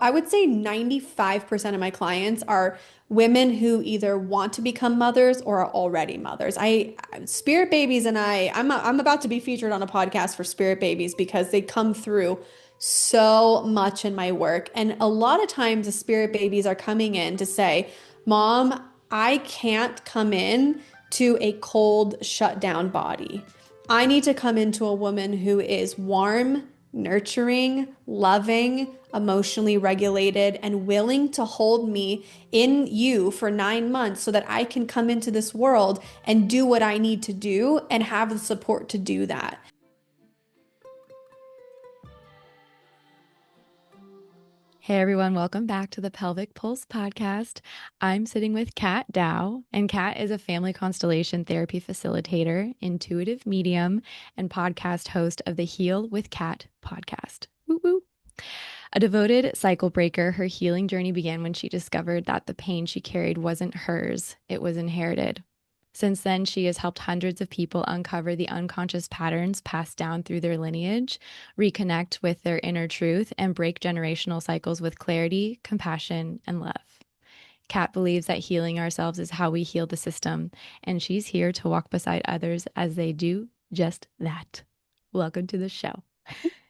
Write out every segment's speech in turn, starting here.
I would say 95% of my clients are women who either want to become mothers or are already mothers. Spirit babies and I'm about to be featured on a podcast for spirit babies because they come through so much in my work. And a lot of times the spirit babies are coming in to say, Mom, I can't come in to a cold, shut down body. I need to come into a woman who is warm, nurturing, loving, emotionally regulated, and willing to hold me in you for 9 months so that I can come into this world and do what I need to do and have the support to do that. Hey everyone, welcome back to the Pelvic Pulse podcast. I'm sitting with Kat Daou, and Kat is a family constellation therapy facilitator, intuitive medium, and podcast host of the Heal with Kat podcast. Woo woo. A devoted cycle breaker, her healing journey began when she discovered that the pain she carried wasn't hers, it was inherited. Since then, she has helped hundreds of people uncover the unconscious patterns passed down through their lineage, reconnect with their inner truth, and break generational cycles with clarity, compassion, and love. Kat believes that healing ourselves is how we heal the system, and she's here to walk beside others as they do just that. Welcome to the show.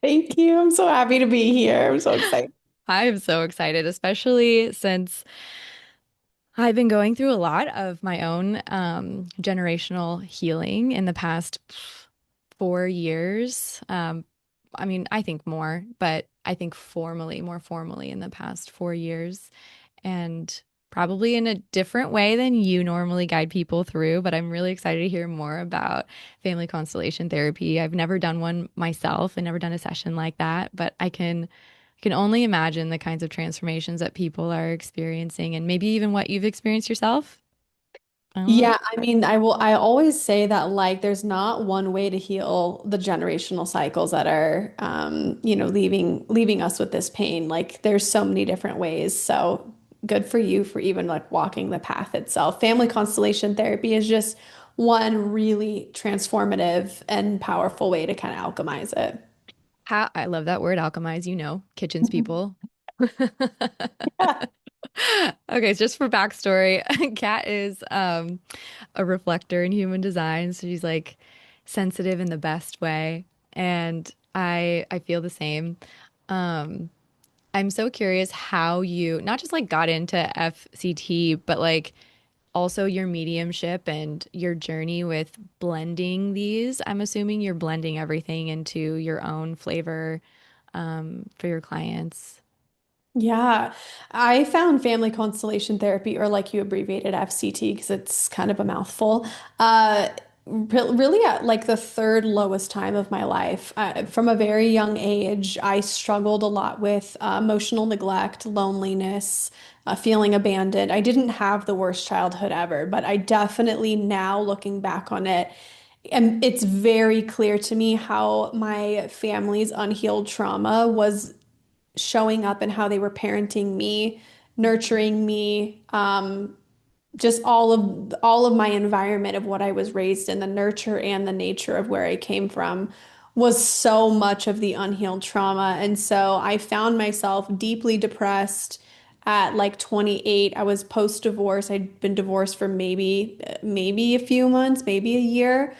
Thank you. I'm so happy to be here. I'm so excited. I'm so excited, especially since I've been going through a lot of my own generational healing in the past 4 years. I mean, I think more, but I think more formally in the past 4 years, and probably in a different way than you normally guide people through. But I'm really excited to hear more about family constellation therapy. I've never done one myself and never done a session like that, but I can only imagine the kinds of transformations that people are experiencing and maybe even what you've experienced yourself. I don't know. Yeah, I always say that like there's not one way to heal the generational cycles that are leaving us with this pain. Like there's so many different ways. So good for you for even like walking the path itself. Family constellation therapy is just one really transformative and powerful way to kind of alchemize it. How I love that word alchemize, kitchens people. Yeah. Okay, so just for backstory, Kat is a reflector in human design. So she's like sensitive in the best way. And I feel the same. Um, I'm so curious how you not just like got into FCT, but like also your mediumship and your journey with blending these. I'm assuming you're blending everything into your own flavor for your clients. Yeah, I found family constellation therapy, or like you abbreviated FCT because it's kind of a mouthful. Really at like the third lowest time of my life. From a very young age, I struggled a lot with emotional neglect, loneliness, feeling abandoned. I didn't have the worst childhood ever, but I definitely now looking back on it, and it's very clear to me how my family's unhealed trauma was showing up and how they were parenting me, nurturing me, just all of my environment of what I was raised in, the nurture and the nature of where I came from was so much of the unhealed trauma. And so I found myself deeply depressed at like 28. I was post-divorce. I'd been divorced for maybe a few months, maybe a year.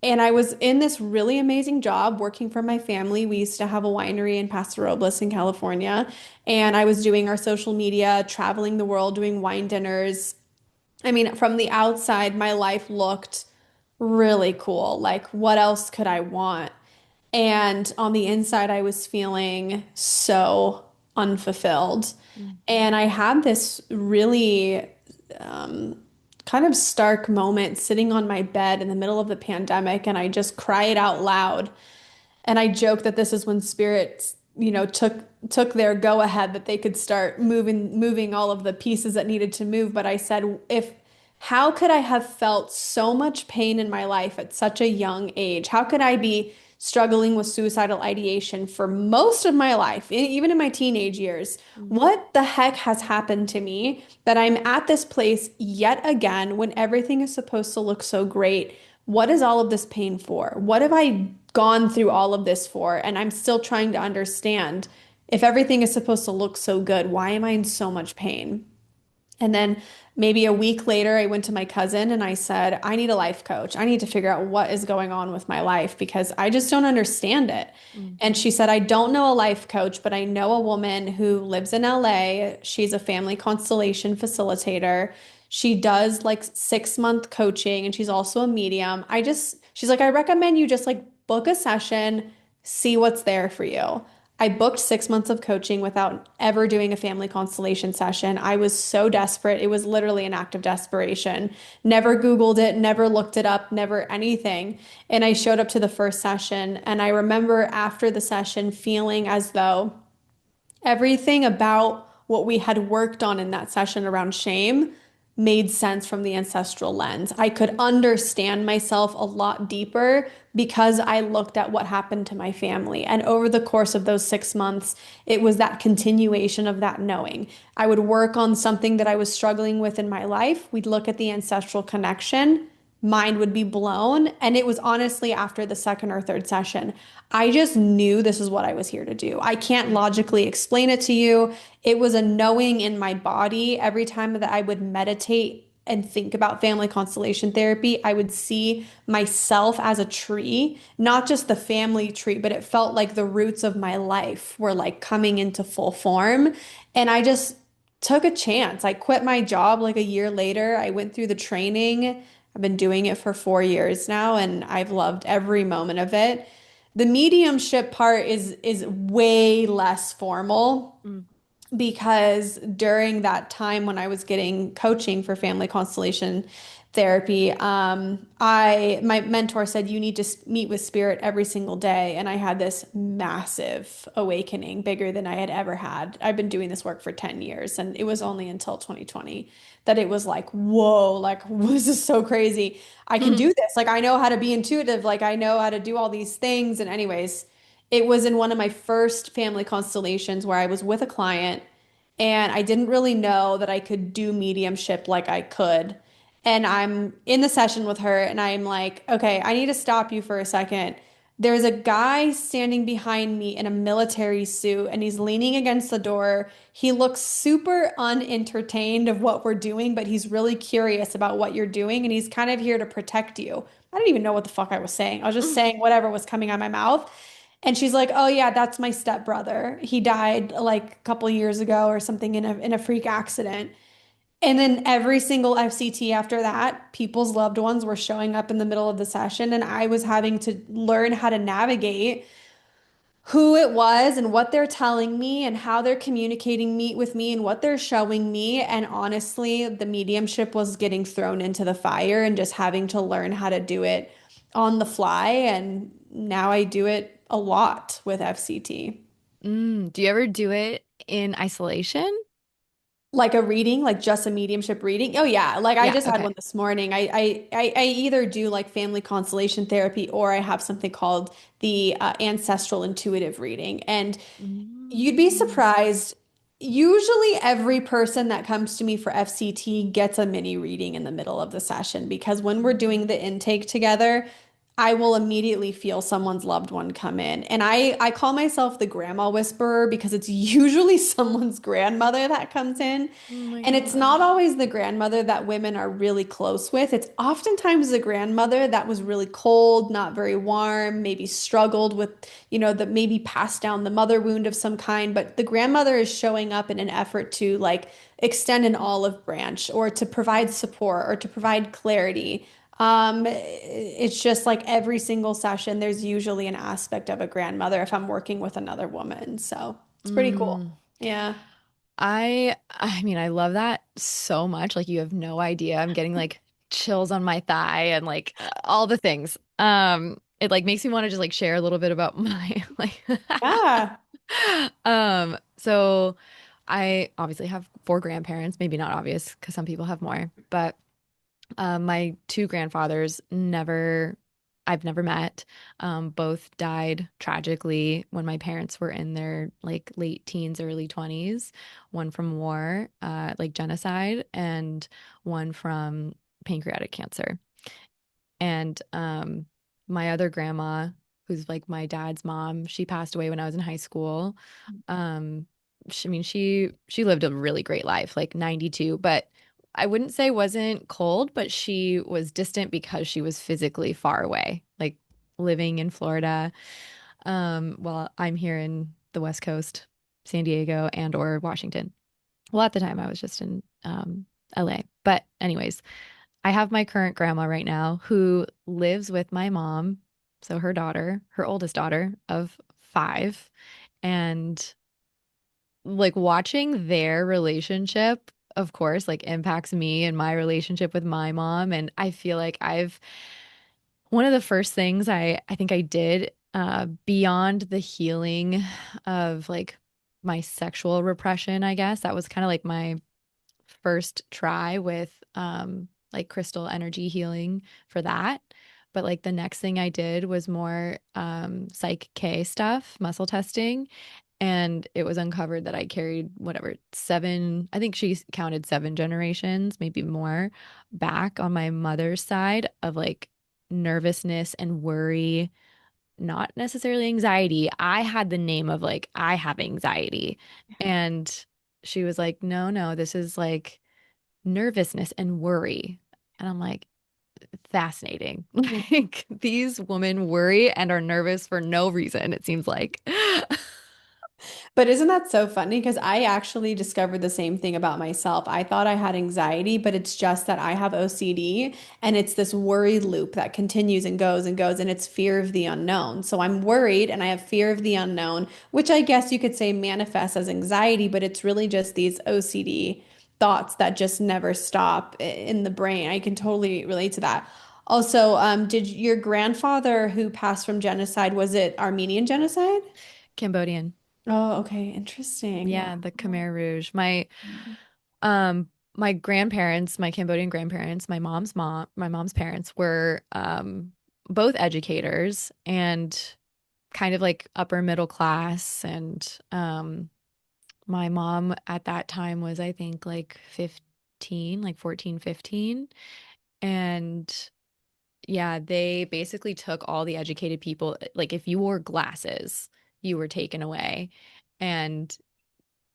And I was in this really amazing job working for my family. We used to have a winery in Paso Robles in California, and I was doing our social media, traveling the world, doing wine dinners. I mean, from the outside, my life looked really cool. Like, what else could I want? And on the inside, I was feeling so unfulfilled. Mm. And I had this really kind of stark moment sitting on my bed in the middle of the pandemic, and I just cried out loud. And I joke that this is when spirits, took their go ahead that they could start moving all of the pieces that needed to move. But I said, if how could I have felt so much pain in my life at such a young age? How could I be struggling with suicidal ideation for most of my life, even in my teenage years? Mm. What the heck has happened to me that I'm at this place yet again when everything is supposed to look so great? What is all of this pain for? What have I gone through all of this for? And I'm still trying to understand. If everything is supposed to look so good, why am I in so much pain? And then maybe a week later, I went to my cousin and I said, I need a life coach. I need to figure out what is going on with my life because I just don't understand it. Mm. And she said, I don't know a life coach, but I know a woman who lives in LA. She's a family constellation facilitator. She does like 6 month coaching and she's also a medium. She's like, I recommend you just like book a session, see what's there for you. I booked 6 months of coaching without ever doing a family constellation session. I was so desperate. It was literally an act of desperation. Never Googled it, never looked it up, never anything. And I showed up to the first session. And I remember after the session feeling as though everything about what we had worked on in that session around shame made sense from the ancestral lens. I could understand myself a lot deeper because I looked at what happened to my family. And over the course of those 6 months, it was that continuation of that knowing. I would work on something that I was struggling with in my life. We'd look at the ancestral connection. Mind would be blown. And it was honestly after the second or third session. I just knew this is what I was here to do. I can't logically explain it to you. It was a knowing in my body. Every time that I would meditate and think about family constellation therapy, I would see myself as a tree, not just the family tree, but it felt like the roots of my life were like coming into full form. And I just took a chance. I quit my job like a year later. I went through the training. I've been doing it for 4 years now, and I've loved every moment of it. The mediumship part is way less formal Mm. because during that time when I was getting coaching for family constellation therapy, I my mentor said you need to meet with spirit every single day, and I had this massive awakening, bigger than I had ever had. I've been doing this work for 10 years, and it was only until 2020 that it was like, whoa, like this is so crazy. I can do this. Like I know how to be intuitive, like I know how to do all these things. And anyways, it was in one of my first family constellations where I was with a client and I didn't really know that I could do mediumship like I could. And I'm in the session with her and I'm like, okay, I need to stop you for a second. There's a guy standing behind me in a military suit and he's leaning against the door. He looks super unentertained of what we're doing, but he's really curious about what you're doing and he's kind of here to protect you. I don't even know what the fuck I was saying. I was just saying whatever was coming out of my mouth. And she's like, "Oh yeah, that's my stepbrother. He died like a couple years ago or something in a freak accident." And then every single FCT after that, people's loved ones were showing up in the middle of the session, and I was having to learn how to navigate who it was and what they're telling me and how they're communicating me with me and what they're showing me. And honestly, the mediumship was getting thrown into the fire and just having to learn how to do it on the fly. And now I do it a lot with FCT. Do you ever do it in isolation? Like a reading, like just a mediumship reading. Oh yeah, like I Yeah, just had okay. one this morning. I either do like family constellation therapy or I have something called the ancestral intuitive reading. And you'd be Mm. surprised. Usually, every person that comes to me for FCT gets a mini reading in the middle of the session because when we're doing the intake together, I will immediately feel someone's loved one come in. And I call myself the grandma whisperer because it's usually someone's grandmother that comes in. Oh my And it's not gosh. always the grandmother that women are really close with. It's oftentimes the grandmother that was really cold, not very warm, maybe struggled with, that maybe passed down the mother wound of some kind. But the grandmother is showing up in an effort to like extend an olive branch or to provide support or to provide clarity. It's just like every single session, there's usually an aspect of a grandmother if I'm working with another woman. So it's pretty cool. Mm. Yeah. I mean, I love that so much. Like you have no idea. I'm getting like chills on my thigh and like all the things. It like makes me want to just like share a little bit about my like Yeah. so I obviously have four grandparents, maybe not obvious because some people have more, but my two grandfathers I've never met. Both died tragically when my parents were in their like late teens, early 20s. One from war, like genocide, and one from pancreatic cancer. And my other grandma who's like my dad's mom. She passed away when I was in high school. Um, I mean, she lived a really great life, like 92, but I wouldn't say wasn't cold, but she was distant because she was physically far away, like living in Florida. While I'm here in the West Coast, San Diego and or Washington. Well, at the time I was just in LA. But anyways, I have my current grandma right now who lives with my mom, so her daughter, her oldest daughter of 5, and like watching their relationship, of course, like impacts me and my relationship with my mom. And I feel like I've one of the first things I think I did beyond the healing of like my sexual repression, I guess that was kind of like my first try with like crystal energy healing for that. But like the next thing I did was more psych K stuff, muscle testing. And it was uncovered that I carried whatever, 7, I think she counted 7 generations, maybe more, back on my mother's side of like nervousness and worry, not necessarily anxiety. I had the name of like, I have anxiety. And she was like, no, no, this is like nervousness and worry. And I'm like, fascinating. Like these women worry and are nervous for no reason, it seems like. But isn't that so funny? Because I actually discovered the same thing about myself. I thought I had anxiety, but it's just that I have OCD and it's this worry loop that continues and goes and goes, and it's fear of the unknown. So I'm worried and I have fear of the unknown, which I guess you could say manifests as anxiety, but it's really just these OCD thoughts that just never stop in the brain. I can totally relate to that. Also, did your grandfather who passed from genocide, was it Armenian genocide? Cambodian. Oh, okay. Interesting. Wow. Yeah, the Khmer Rouge. My grandparents, my Cambodian grandparents, my mom's parents were both educators and kind of like upper middle class. And my mom at that time was, I think, like 15, like 14, 15. And yeah, they basically took all the educated people. Like if you wore glasses, you were taken away and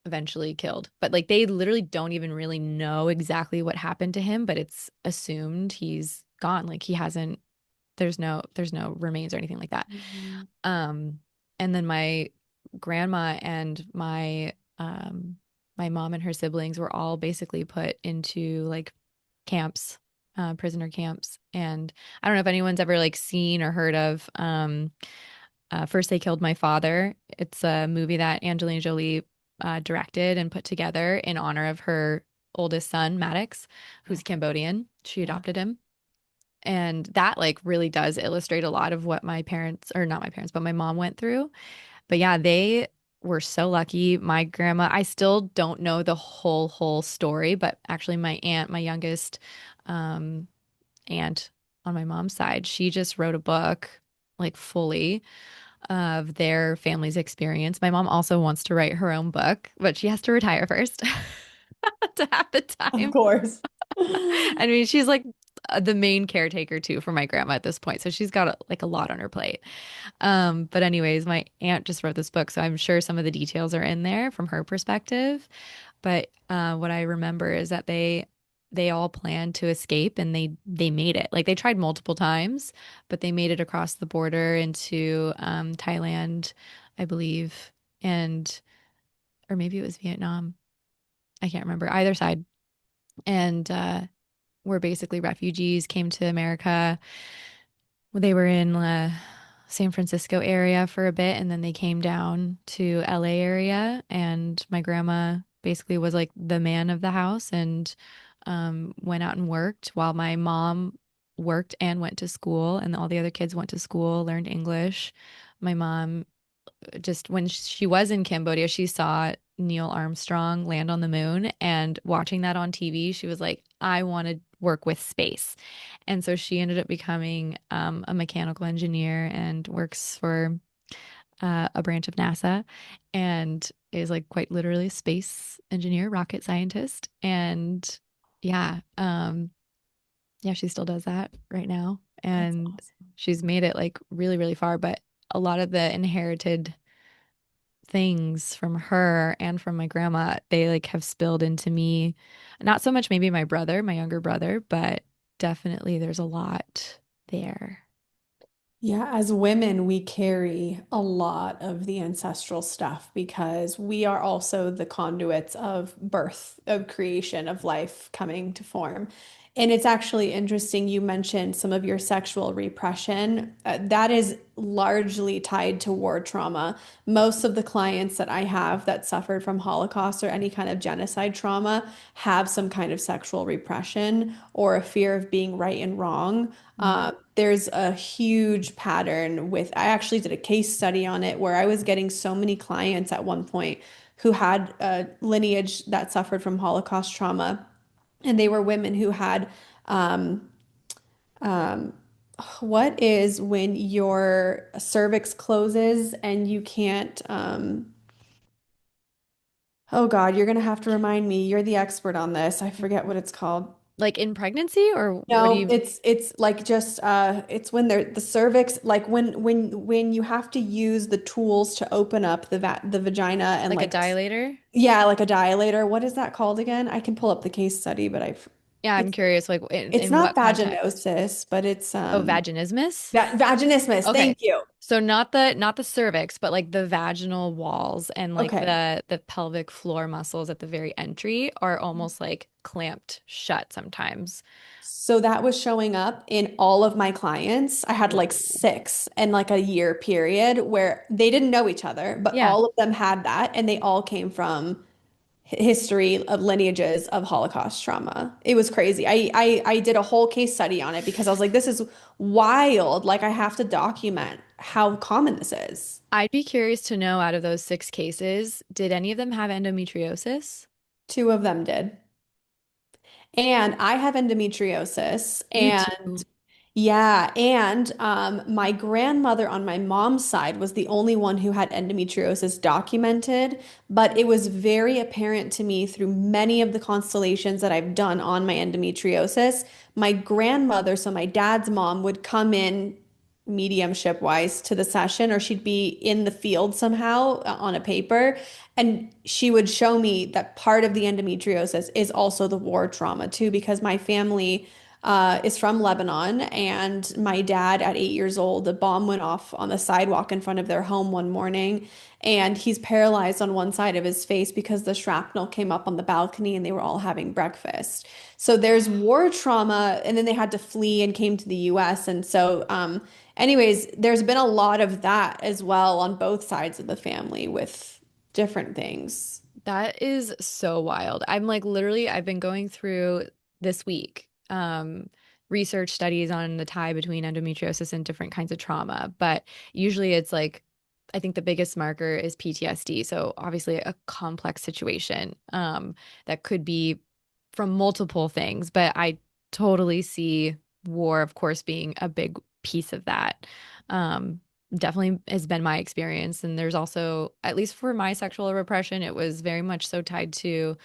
eventually killed. But like they literally don't even really know exactly what happened to him, but it's assumed he's gone. Like he hasn't, there's no remains or anything like that. Mhm. Um, and then my grandma and my mom and her siblings were all basically put into like camps, prisoner camps. And I don't know if anyone's ever like seen or heard of First They Killed My Father. It's a movie that Angelina Jolie directed and put together in honor of her oldest son, Maddox, who's Cambodian. She Yeah. adopted him. And that like really does illustrate a lot of what my parents, or not my parents, but my mom went through. But yeah, they were so lucky. My grandma, I still don't know the whole story, but actually my aunt, my youngest um, aunt on my mom's side, she just wrote a book like fully of their family's experience. My mom also wants to write her own book, but she has to retire first to have the Of time. course. I mean, she's like the main caretaker too for my grandma at this point. So she's got like a lot on her plate. But anyways, my aunt just wrote this book, so I'm sure some of the details are in there from her perspective. But what I remember is that they all planned to escape and they made it. Like they tried multiple times, but they made it across the border into Thailand, I believe, and or maybe it was Vietnam. I can't remember either side. And were basically refugees, came to America. They were in San Francisco area for a bit, and then they came down to LA area. And my grandma basically was like the man of the house and went out and worked while my mom worked and went to school, and all the other kids went to school, learned English. My mom just when she was in Cambodia, she saw Neil Armstrong land on the moon, and watching that on TV, she was like, I want to work with space. And so she ended up becoming a mechanical engineer and works for a branch of NASA and is like quite literally a space engineer, rocket scientist. And yeah, yeah, she still does that right now. That's And awesome. she's made it like really, really far. But a lot of the inherited things from her and from my grandma, they like have spilled into me. Not so much maybe my brother, my younger brother, but definitely there's a lot there. Yeah, as women, we carry a lot of the ancestral stuff because we are also the conduits of birth, of creation, of life coming to form. And it's actually interesting you mentioned some of your sexual repression. That is largely tied to war trauma. Most of the clients that I have that suffered from Holocaust or any kind of genocide trauma have some kind of sexual repression or a fear of being right and wrong. Mm. There's a huge pattern with, I actually did a case study on it where I was getting so many clients at one point who had a lineage that suffered from Holocaust trauma. And they were women who had, um, um, what is when your cervix closes and you can't, oh God, you're going to have to remind me. You're the expert on this. I forget what it's called. Like in pregnancy, or what do No, you it's like just it's when they're the cervix, like when you have to use the tools to open up the vagina and like a like dilator? yeah, like a dilator. What is that called again? I can pull up the case study, but I've Yeah, I'm it's curious, like it's in not what context? vaginosis, but it's Oh, vaginismus? vaginismus. Okay. Thank you. So not the cervix, but like the vaginal walls and like Okay. the pelvic floor muscles at the very entry are almost like clamped shut sometimes. So that was showing up in all of my clients. I had like Ooh. six in like a year period where they didn't know each other, but Yeah. all of them had that, and they all came from history of lineages of Holocaust trauma. It was crazy. I did a whole case study on it because I was like, this is wild. Like I have to document how common this is. I'd be curious to know out of those six cases, did any of them have endometriosis? Two of them did. And I have endometriosis You and too. yeah, and my grandmother on my mom's side was the only one who had endometriosis documented, but it was very apparent to me through many of the constellations that I've done on my endometriosis. My grandmother, so my dad's mom, would come in mediumship wise to the session, or she'd be in the field somehow on a paper, and she would show me that part of the endometriosis is also the war trauma too, because my family is from Lebanon, and my dad, at 8 years old, a bomb went off on the sidewalk in front of their home one morning, and he's paralyzed on one side of his face because the shrapnel came up on the balcony and they were all having breakfast. So there's war trauma, and then they had to flee and came to the US. And so, anyways, there's been a lot of that as well on both sides of the family with different things. That is so wild. I'm like literally, I've been going through this week, research studies on the tie between endometriosis and different kinds of trauma. But usually it's like, I think the biggest marker is PTSD. So obviously a complex situation, that could be from multiple things, but I totally see war, of course, being a big piece of that. Um, Definitely has been my experience. And there's also, at least for my sexual repression, it was very much so tied to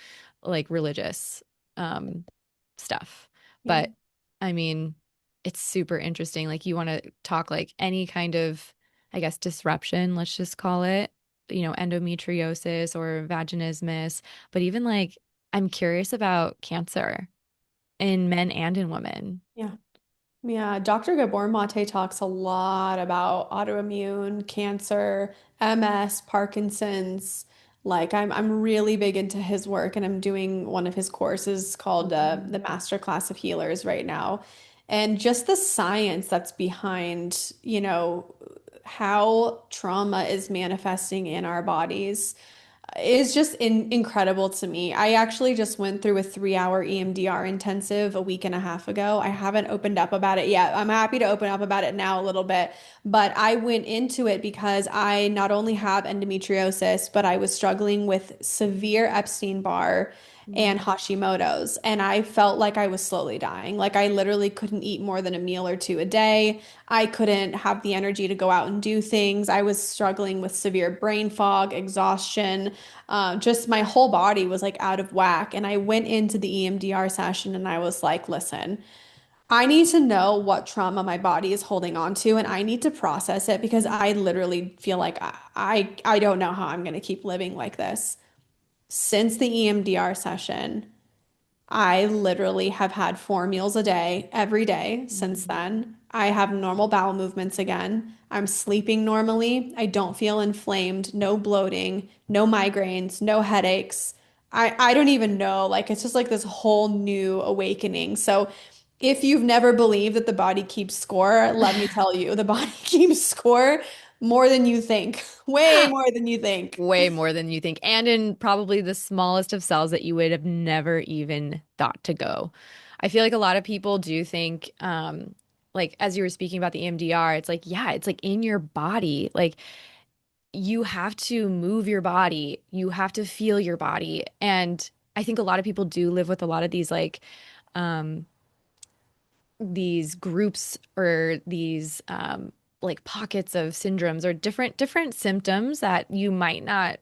like religious um, stuff. Yeah. But I mean, it's super interesting. Like, you want to talk like any kind of, I guess, disruption, let's just call it, endometriosis or vaginismus. But even like, I'm curious about cancer in men and in women. Yeah. Yeah, Dr. Gabor Mate talks a lot about autoimmune, cancer, MS, Parkinson's. Like I'm really big into his work, and I'm doing one of his courses called the Master Class of Healers right now. And just the science that's behind, how trauma is manifesting in our bodies is just incredible to me. I actually just went through a 3 hour EMDR intensive a week and a half ago. I haven't opened up about it yet. I'm happy to open up about it now a little bit, but I went into it because I not only have endometriosis, but I was struggling with severe Epstein-Barr and Mm. Hashimoto's, and I felt like I was slowly dying. Like I literally couldn't eat more than a meal or two a day. I couldn't have the energy to go out and do things. I was struggling with severe brain fog, exhaustion. Just my whole body was like out of whack. And I went into the EMDR session and I was like, listen, I need to know what trauma my body is holding on to, and I need to process it because I literally feel like I don't know how I'm going to keep living like this. Since the EMDR session, I literally have had 4 meals a day every day since Mhm. then. I have normal bowel movements again. I'm sleeping normally. I don't feel inflamed, no bloating, no migraines, no headaches. I don't even know. Like it's just like this whole new awakening. So if you've never believed that the body keeps score, let me tell you, the body keeps score more than you think. Way more than you think. Way more than you think, and in probably the smallest of cells that you would have never even thought to go. I feel like a lot of people do think, like as you were speaking about the EMDR, it's like, yeah, it's like in your body. Like you have to move your body, you have to feel your body. And I think a lot of people do live with a lot of um, these groups or these like pockets of syndromes or different symptoms that you might not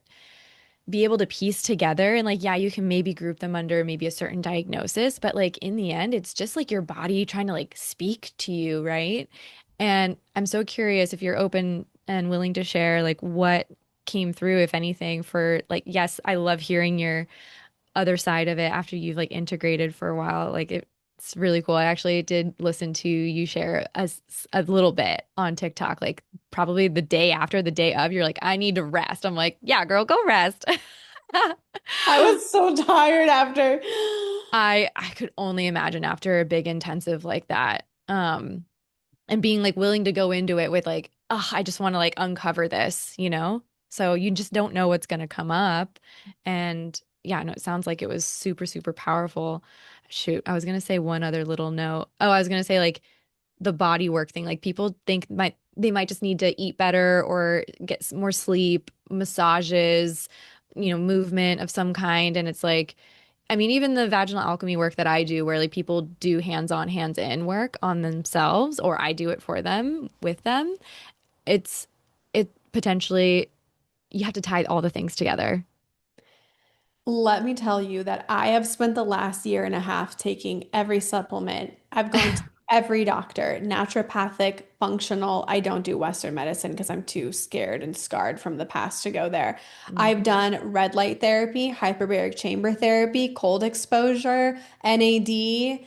be able to piece together. And like, yeah, you can maybe group them under maybe a certain diagnosis, but like in the end, it's just like your body trying to like speak to you, right? And I'm so curious if you're open and willing to share like what came through, if anything, for like, yes, I love hearing your other side of it after you've like integrated for a while. Like it's really cool. I actually did listen to you share a little bit on TikTok, like probably the day after, the day of, you're like, I need to rest. I'm like, yeah, girl, go rest. I was so tired after. I could only imagine after a big intensive like that. And being like willing to go into it with like, oh, I just want to like uncover this, you know? So you just don't know what's going to come up. And yeah, no, it sounds like it was super, super powerful. Shoot, I was going to say one other little note. Oh, I was going to say like the body work thing. Like people think they might just need to eat better or get more sleep, massages, movement of some kind. And it's like, I mean, even the vaginal alchemy work that I do, where like people do hands-on, hands-in work on themselves, or I do it for them with them, it's it potentially you have to tie all the things together. Let me tell you that I have spent the last year and a half taking every supplement. I've gone to every doctor, naturopathic, functional. I don't do Western medicine because I'm too scared and scarred from the past to go there. Mm. I've done red light therapy, hyperbaric chamber therapy, cold exposure, NAD,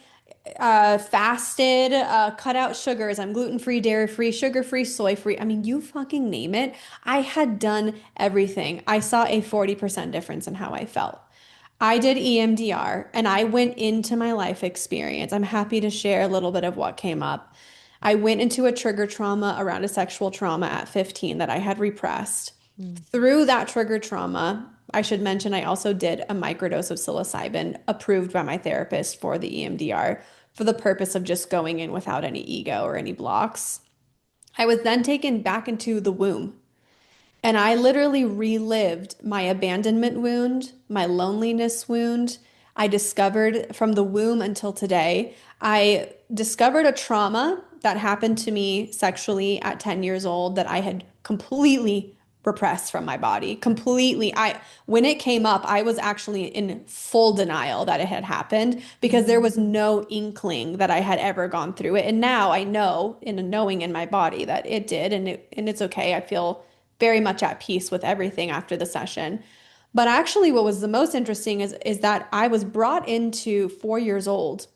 fasted, cut out sugars. I'm gluten-free, dairy-free, sugar-free, soy-free. I mean, you fucking name it. I had done everything. I saw a 40% difference in how I felt. I did EMDR and I went into my life experience. I'm happy to share a little bit of what came up. I went into a trigger trauma around a sexual trauma at 15 that I had repressed. Mm. Through that trigger trauma, I should mention I also did a microdose of psilocybin approved by my therapist for the EMDR for the purpose of just going in without any ego or any blocks. I was then taken back into the womb and I literally relived my abandonment wound, my loneliness wound. I discovered from the womb until today, I discovered a trauma that happened to me sexually at 10 years old that I had completely repressed from my body. Completely. When it came up, I was actually in full denial that it had happened because there Mhm. was no inkling that I had ever gone through it. And now I know in a knowing in my body that it did and it's okay. I feel very much at peace with everything after the session. But actually, what was the most interesting is that I was brought into 4 years old.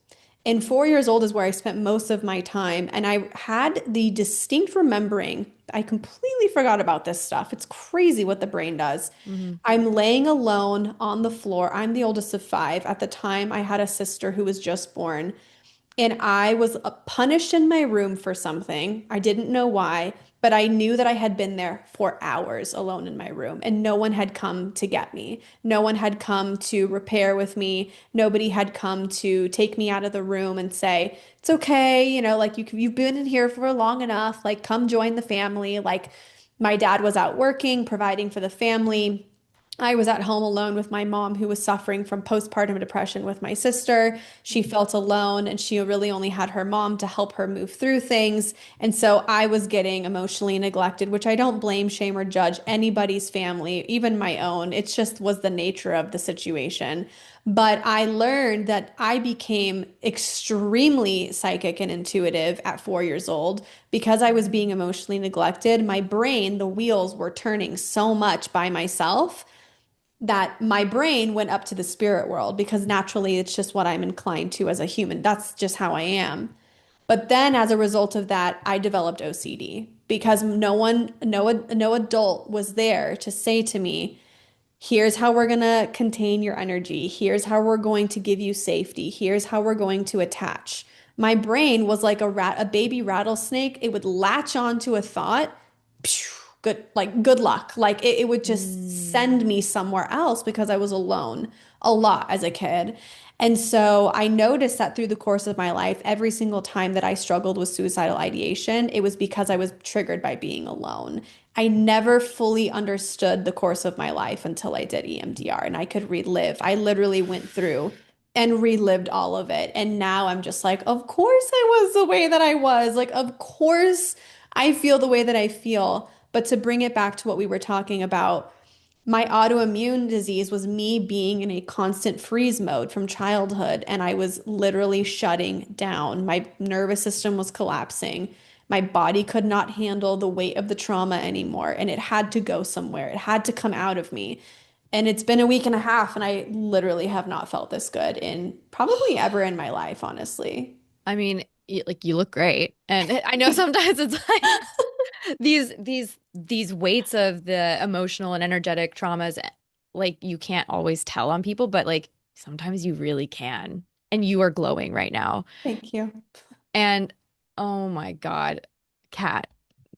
And 4 years old is where I spent most of my time. And I had the distinct remembering. I completely forgot about this stuff. It's crazy what the brain does. Mhm. I'm laying alone on the floor. I'm the oldest of five. At the time, I had a sister who was just born. And I was punished in my room for something. I didn't know why, but I knew that I had been there for hours alone in my room and no one had come to get me. No one had come to repair with me. Nobody had come to take me out of the room and say, "It's okay, like you've been in here for long enough, like come join the family." Like my dad was out working, providing for the family. I was at home alone with my mom who was suffering from postpartum depression with my sister. She felt alone and she really only had her mom to help her move through things. And so I was getting emotionally neglected, which I don't blame, shame, or judge anybody's family, even my own. It just was the nature of the situation. But I learned that I became extremely psychic and intuitive at 4 years old because I was being emotionally neglected. My brain, the wheels were turning so much by myself that my brain went up to the spirit world because naturally it's just what I'm inclined to as a human. That's just how I am. But then as a result of that, I developed OCD because no adult was there to say to me, here's how we're going to contain your energy. Here's how we're going to give you safety. Here's how we're going to attach. My brain was like a baby rattlesnake. It would latch onto a thought, phew, good, like good luck. Like it would just send Mm. me somewhere else because I was alone a lot as a kid. And so I noticed that through the course of my life, every single time that I struggled with suicidal ideation, it was because I was triggered by being alone. I never fully understood the course of my life until I did EMDR and I could relive. I literally went through and relived all of it. And now I'm just like, of course I was the way that I was. Like, of course I feel the way that I feel. But to bring it back to what we were talking about, my autoimmune disease was me being in a constant freeze mode from childhood, and I was literally shutting down. My nervous system was collapsing. My body could not handle the weight of the trauma anymore, and it had to go somewhere. It had to come out of me. And it's been a week and a half, and I literally have not felt this good in probably ever in my life, honestly. I mean, like you look great. And I know sometimes it's like these weights of the emotional and energetic traumas, like you can't always tell on people, but like sometimes you really can. And you are glowing right now. Thank you. And oh my God, Kat,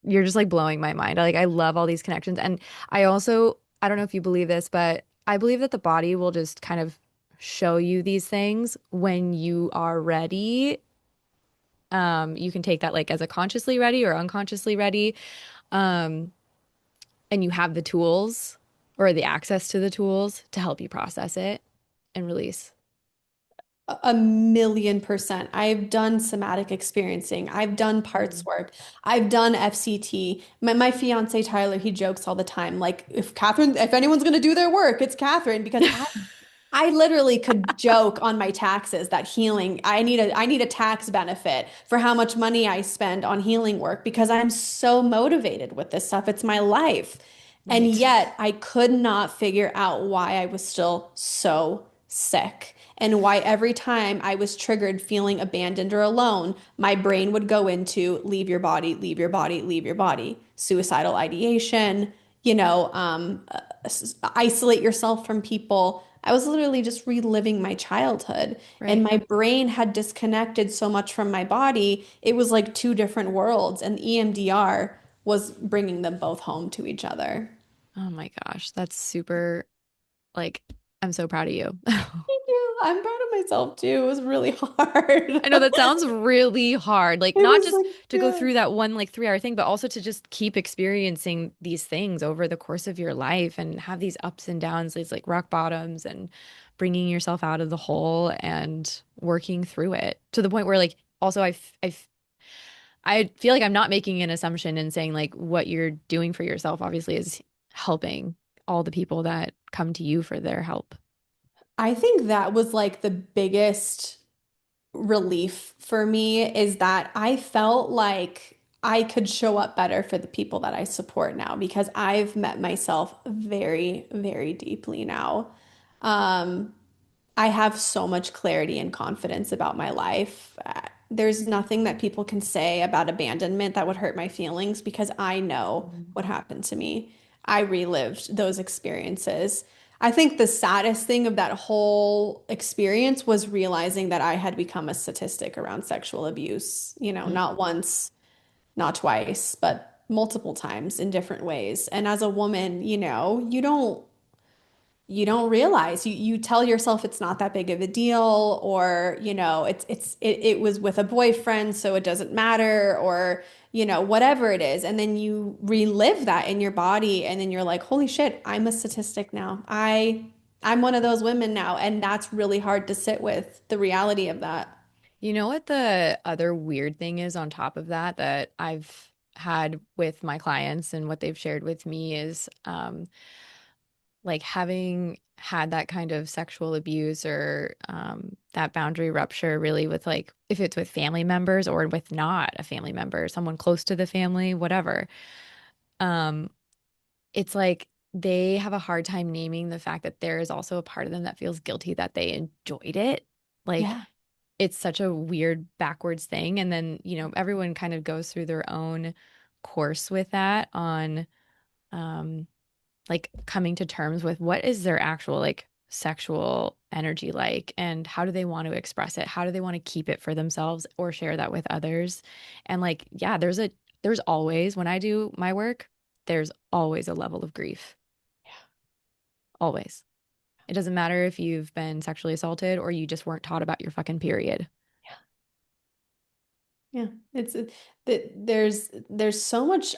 you're just like blowing my mind. I love all these connections. And I also, I don't know if you believe this, but I believe that the body will just kind of show you these things when you are ready. You can take that like as a consciously ready or unconsciously ready. Um, and you have the tools or the access to the tools to help you process it and release. A million percent. I've done somatic experiencing. I've done parts Mm. work. I've done FCT. My fiance Tyler, he jokes all the time, like if anyone's gonna do their work, it's Catherine, because I literally could joke on my taxes that healing, I need a tax benefit for how much money I spend on healing work because I'm so motivated with this stuff. It's my life. And Right. yet I could not figure out why I was still so sick and why every time I was triggered feeling abandoned or alone, my brain would go into leave your body, leave your body, leave your body, suicidal ideation, isolate yourself from people. I was literally just reliving my childhood, and Right. my brain had disconnected so much from my body. It was like two different worlds, and EMDR was bringing them both home to each other. Oh my gosh, that's super, like, I'm so proud of you. Thank you. I'm proud of myself too. It was really hard. I know that sounds really hard. Like, It not was just like, to go yeah. through that one, like 3 hour thing, but also to just keep experiencing these things over the course of your life and have these ups and downs, these like rock bottoms and bringing yourself out of the hole and working through it to the point where, like, also I feel like I'm not making an assumption and saying like what you're doing for yourself obviously is helping all the people that come to you for their help. I think that was like the biggest relief for me is that I felt like I could show up better for the people that I support now because I've met myself very, very deeply now. Um, I have so much clarity and confidence about my life. There's nothing that people can say about abandonment that would hurt my feelings because I know Mhm. what happened to me. I relived those experiences. I think the saddest thing of that whole experience was realizing that I had become a statistic around sexual abuse, not once, not twice, but multiple times in different ways. And as a woman, you don't you don't realize you tell yourself it's not that big of a deal, or it was with a boyfriend so it doesn't matter, or whatever it is, and then you relive that in your body, and then you're like, holy shit, I'm a statistic now. I'm one of those women now, and that's really hard to sit with the reality of that. You know what the other weird thing is on top of that that I've had with my clients and what they've shared with me is like having had that kind of sexual abuse or that boundary rupture really with like if it's with family members or with not a family member, someone close to the family, whatever. Um, it's like they have a hard time naming the fact that there is also a part of them that feels guilty that they enjoyed it. Like Yeah. it's such a weird backwards thing. And then, everyone kind of goes through their own course with that on um like coming to terms with what is their actual like sexual energy like and how do they want to express it? How do they want to keep it for themselves or share that with others? And like, yeah, there's always when I do my work, there's always a level of grief. Always. It doesn't matter if you've been sexually assaulted or you just weren't taught about your fucking period. Yeah, it's that there's so much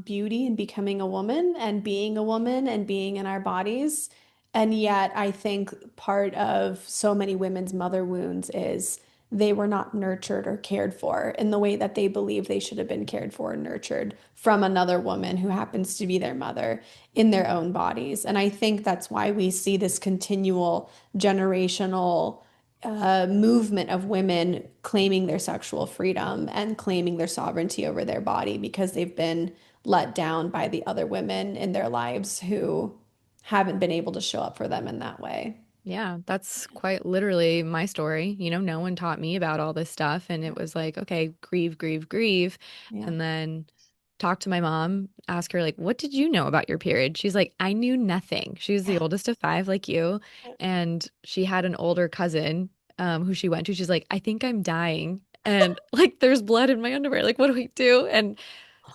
beauty in becoming a woman and being a woman and being in our bodies. And yet I think part of so many women's mother wounds is they were not nurtured or cared for in the way that they believe they should have been cared for and nurtured from another woman who happens to be their mother in their own bodies. And I think that's why we see this continual generational movement of women claiming their sexual freedom and claiming their sovereignty over their body because they've been let down by the other women in their lives who haven't been able to show up for them in that way. Yeah, that's quite literally my story. No one taught me about all this stuff. And it was like, okay, grieve, grieve, grieve. Yeah. And then talk to my mom, ask her, like, what did you know about your period? She's like, I knew nothing. She was the Yeah. oldest of five, like you. And she had an older cousin who she went to. She's like, I think I'm dying. And like, there's blood in my underwear. Like, what do we do? And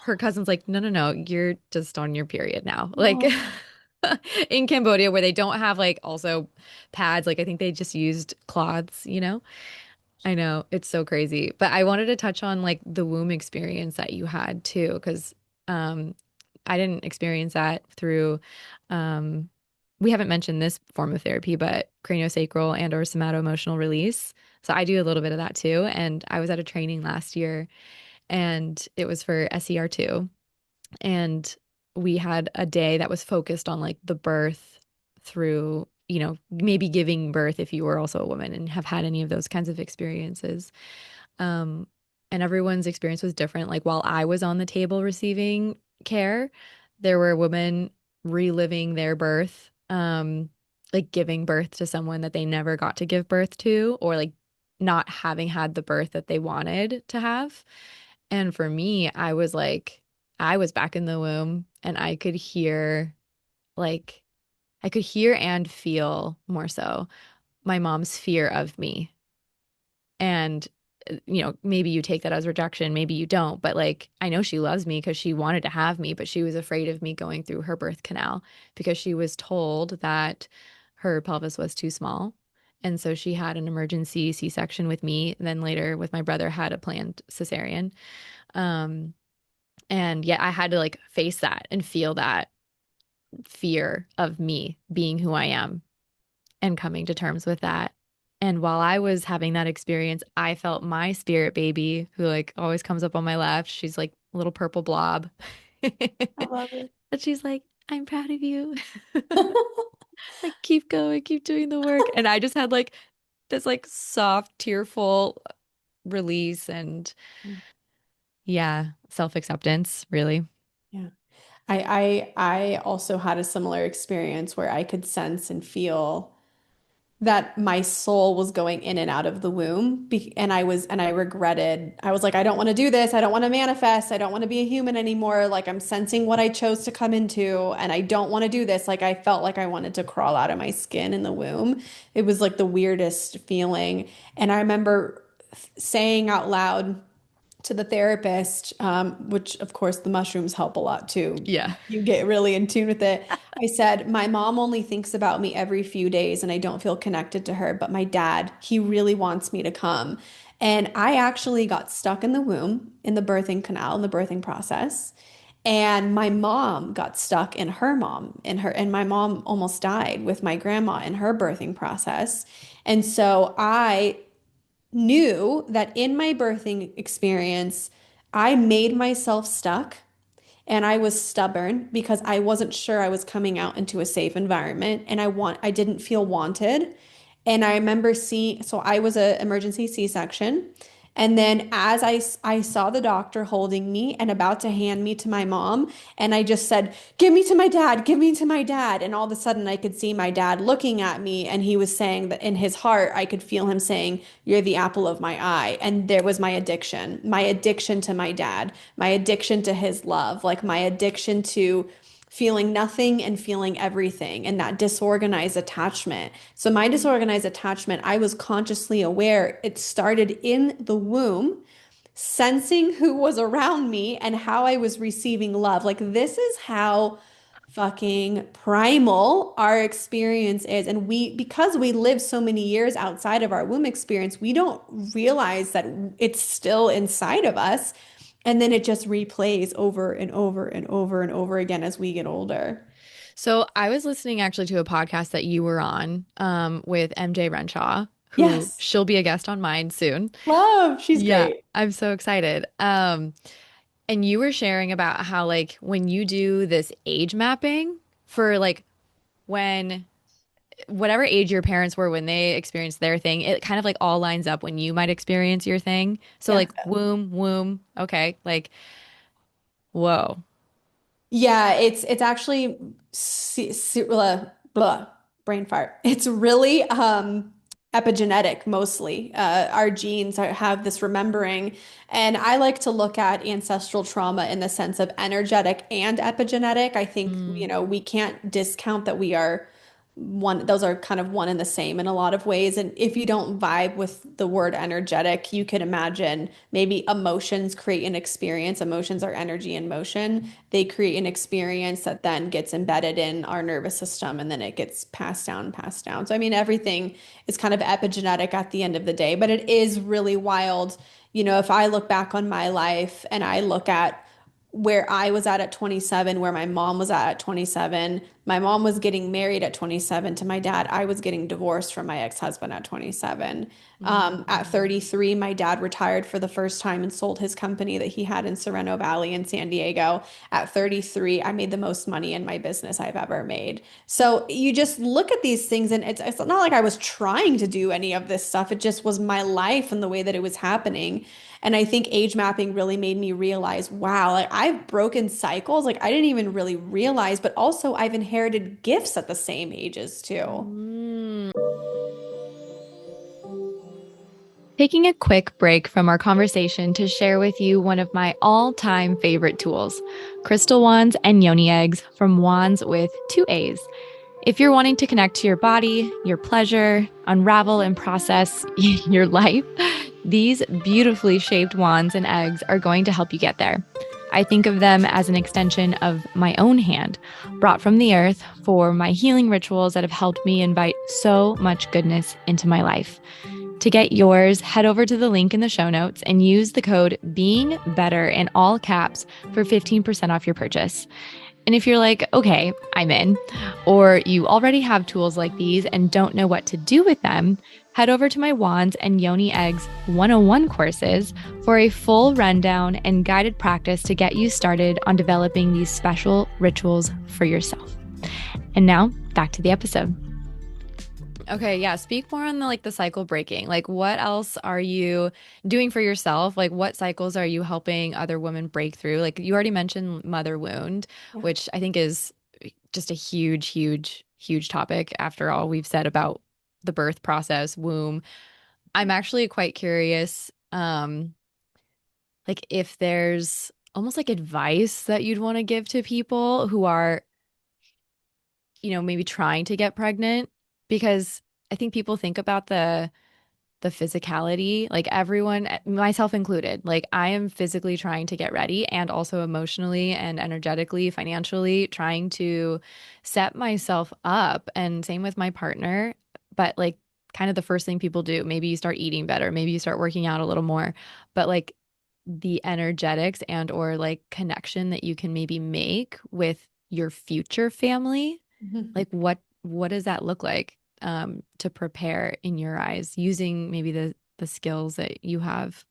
her cousin's like, no, no, no, you're just on your period now. Like, Oh, in Cambodia where they don't have like also pads. Like I think they just used cloths. I know it's so crazy. But I wanted to touch on like the womb experience that you had too, because um I didn't experience that through we haven't mentioned this form of therapy, but craniosacral and or somato-emotional release. So I do a little bit of that too. And I was at a training last year and it was for SER2 and we had a day that was focused on like the birth through, maybe giving birth if you were also a woman and have had any of those kinds of experiences. Um, and everyone's experience was different. Like while I was on the table receiving care, there were women reliving their birth, like giving birth to someone that they never got to give birth to, or like not having had the birth that they wanted to have. And for me, I was like, I was back in the womb and like, I could hear and feel more so my mom's fear of me. And, maybe you take that as rejection, maybe you don't, but like, I know she loves me because she wanted to have me, but she was afraid of me going through her birth canal because she was told that her pelvis was too small. And so she had an emergency C-section with me. And then later with my brother had a planned cesarean. Um, And yet I had to like face that and feel that fear of me being who I am and coming to terms with that. And while I was having that experience, I felt my spirit baby, who like always comes up on my left. She's like a little purple blob. I love it. And she's like, I'm proud of you. Like, keep going, keep doing the work. And I just had like this like soft, tearful release and yeah, self-acceptance, really. Yeah. I also had a similar experience where I could sense and feel that my soul was going in and out of the womb and I regretted. I was like, I don't want to do this. I don't want to manifest. I don't want to be a human anymore. Like I'm sensing what I chose to come into and I don't want to do this. Like I felt like I wanted to crawl out of my skin in the womb. It was like the weirdest feeling. And I remember saying out loud to the therapist, which of course the mushrooms help a lot too. Yeah. You get really in tune with it. I said, my mom only thinks about me every few days and I don't feel connected to her, but my dad, he really wants me to come. And I actually got stuck in the womb, in the birthing canal, in the birthing process. And my mom got stuck in her mom, and my mom almost died with my grandma in her birthing process. And so I knew that in my birthing experience, I made myself stuck and I was stubborn because I wasn't sure I was coming out into a safe environment and I didn't feel wanted. And I remember seeing, so I was an emergency C-section. And then I saw the doctor holding me and about to hand me to my mom, and I just said, "Give me to my dad, give me to my dad." And all of a sudden I could see my dad looking at me, and he was saying that in his heart, I could feel him saying, "You're the apple of my eye." And there was my addiction to my dad, my addiction to his love, like my addiction to feeling nothing and feeling everything, and that disorganized attachment. So, my disorganized attachment, I was consciously aware it started in the womb, sensing who was around me and how I was receiving love. Like, this is how fucking primal our experience is. And because we live so many years outside of our womb experience, we don't realize that it's still inside of us. And then it just replays over and over and over and over again as we get older. So I was listening actually to a podcast that you were on with MJ Renshaw, who Yes. she'll be a guest on mine soon. Love. She's Yeah, great. I'm so excited. And you were sharing about how like when you do this age mapping for like when whatever age your parents were when they experienced their thing, it kind of like all lines up when you might experience your thing. So Yeah. like womb, okay, like whoa. Yeah, it's actually blah, brain fart. It's really epigenetic mostly. Our genes have this remembering, and I like to look at ancestral trauma in the sense of energetic and epigenetic. I think, Mm. we can't discount that we are one, those are kind of one and the same in a lot of ways. And if you don't vibe with the word energetic, you could imagine maybe emotions create an experience. Emotions are energy in motion. They create an experience that then gets embedded in our nervous system and then it gets passed down, passed down. So, I mean, everything is kind of epigenetic at the end of the day, but it is really wild. If I look back on my life and I look at where I was at 27, where my mom was at 27. My mom was getting married at 27 to my dad. I was getting divorced from my ex-husband at 27. At Mm. 33, my dad retired for the first time and sold his company that he had in Sereno Valley in San Diego. At 33, I made the most money in my business I've ever made. So you just look at these things, and it's not like I was trying to do any of this stuff. It just was my life and the way that it was happening. And I think age mapping really made me realize, wow, like I've broken cycles. Like I didn't even really realize, but also I've inherited gifts at the same ages too. Mm. Taking a quick break from our conversation to share with you one of my all-time favorite tools, crystal wands and yoni eggs from Wands with two A's. If you're wanting to connect to your body, your pleasure, unravel and process your life, these beautifully shaped wands and eggs are going to help you get there. I think of them as an extension of my own hand, brought from the earth for my healing rituals that have helped me invite so much goodness into my life. To get yours, head over to the link in the show notes and use the code BEINGBETTER in all caps for 15% off your purchase. And if you're like, okay, I'm in, or you already have tools like these and don't know what to do with them, head over to my Wands and Yoni Eggs 101 courses for a full rundown and guided practice to get you started on developing these special rituals for yourself. And now back to the episode. Okay, yeah, speak more on the cycle breaking. Like what else are you doing for yourself? Like what cycles are you helping other women break through? Like you already mentioned mother wound, Yeah. which I think is just a huge topic after all we've said about the birth process, womb. I'm actually quite curious like if there's almost like advice that you'd want to give to people who are maybe trying to get pregnant because I think people think about the physicality, like everyone, myself included, like I am physically trying to get ready and also emotionally and energetically, financially trying to set myself up. And same with my partner. But like, kind of the first thing people do, maybe you start eating better, maybe you start working out a little more, but like the energetics and or like connection that you can maybe make with your future family, Mhm. like what does that look like to prepare in your eyes using maybe the skills that you have?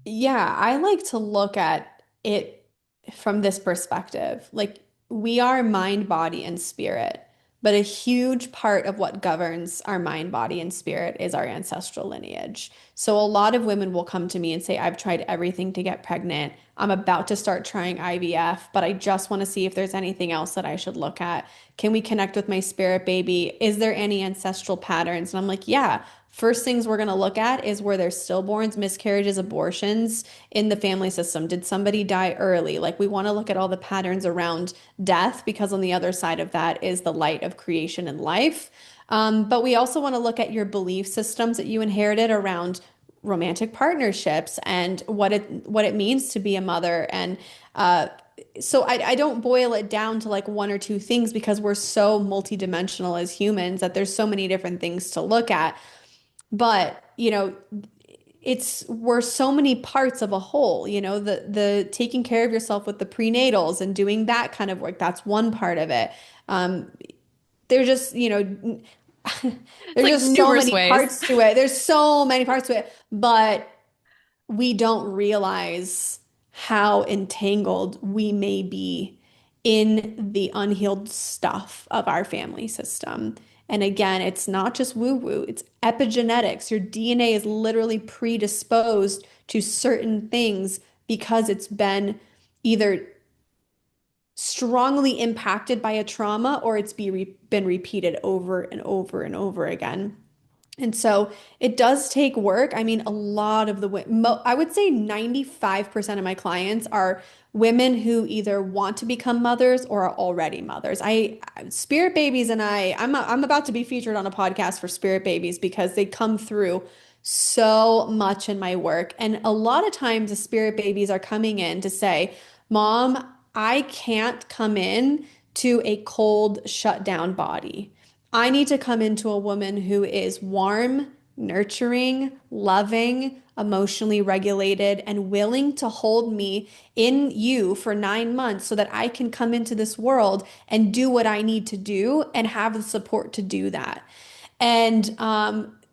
Yeah, I like to look at it from this perspective. Like, we are mind, body, and spirit, but a huge part of what governs our mind, body, and spirit is our ancestral lineage. So, a lot of women will come to me and say, I've tried everything to get pregnant. I'm about to start trying IVF, but I just want to see if there's anything else that I should look at. Can we connect with my spirit baby? Is there any ancestral patterns? And I'm like, yeah. First things we're going to look at is where there's stillborns, miscarriages, abortions in the family system. Did somebody die early? Like, we want to look at all the patterns around death because on the other side of that is the light of creation and life. But we also want to look at your belief systems that you inherited around romantic partnerships and what it means to be a mother. And uh, so I don't boil it down to like one or two things because we're so multidimensional as humans that there's so many different things to look at. But, we're so many parts of a whole, the taking care of yourself with the prenatals and doing that kind of work, that's one part of it. Um, there's just, It's there's like just so numerous many ways. parts to it. There's so many parts to it, but we don't realize how entangled we may be in the unhealed stuff of our family system. And again, it's not just woo-woo, it's epigenetics. Your DNA is literally predisposed to certain things because it's been either strongly impacted by a trauma or been repeated over and over and over again. And so it does take work. I mean, a lot of I would say 95% of my clients are women who either want to become mothers or are already mothers. Spirit babies and I'm about to be featured on a podcast for spirit babies because they come through so much in my work. And a lot of times the spirit babies are coming in to say, Mom, I can't come in to a cold, shut down body. I need to come into a woman who is warm, nurturing, loving, emotionally regulated, and willing to hold me in you for 9 months so that I can come into this world and do what I need to do and have the support to do that. And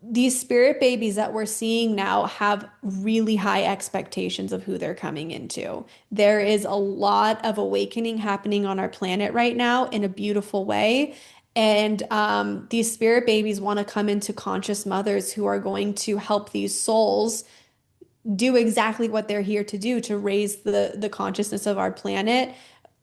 these spirit babies that we're seeing now have really high expectations of who they're coming into. There is a lot of awakening happening on our planet right now in a beautiful way. And these spirit babies want to come into conscious mothers who are going to help these souls do exactly what they're here to do to raise the consciousness of our planet,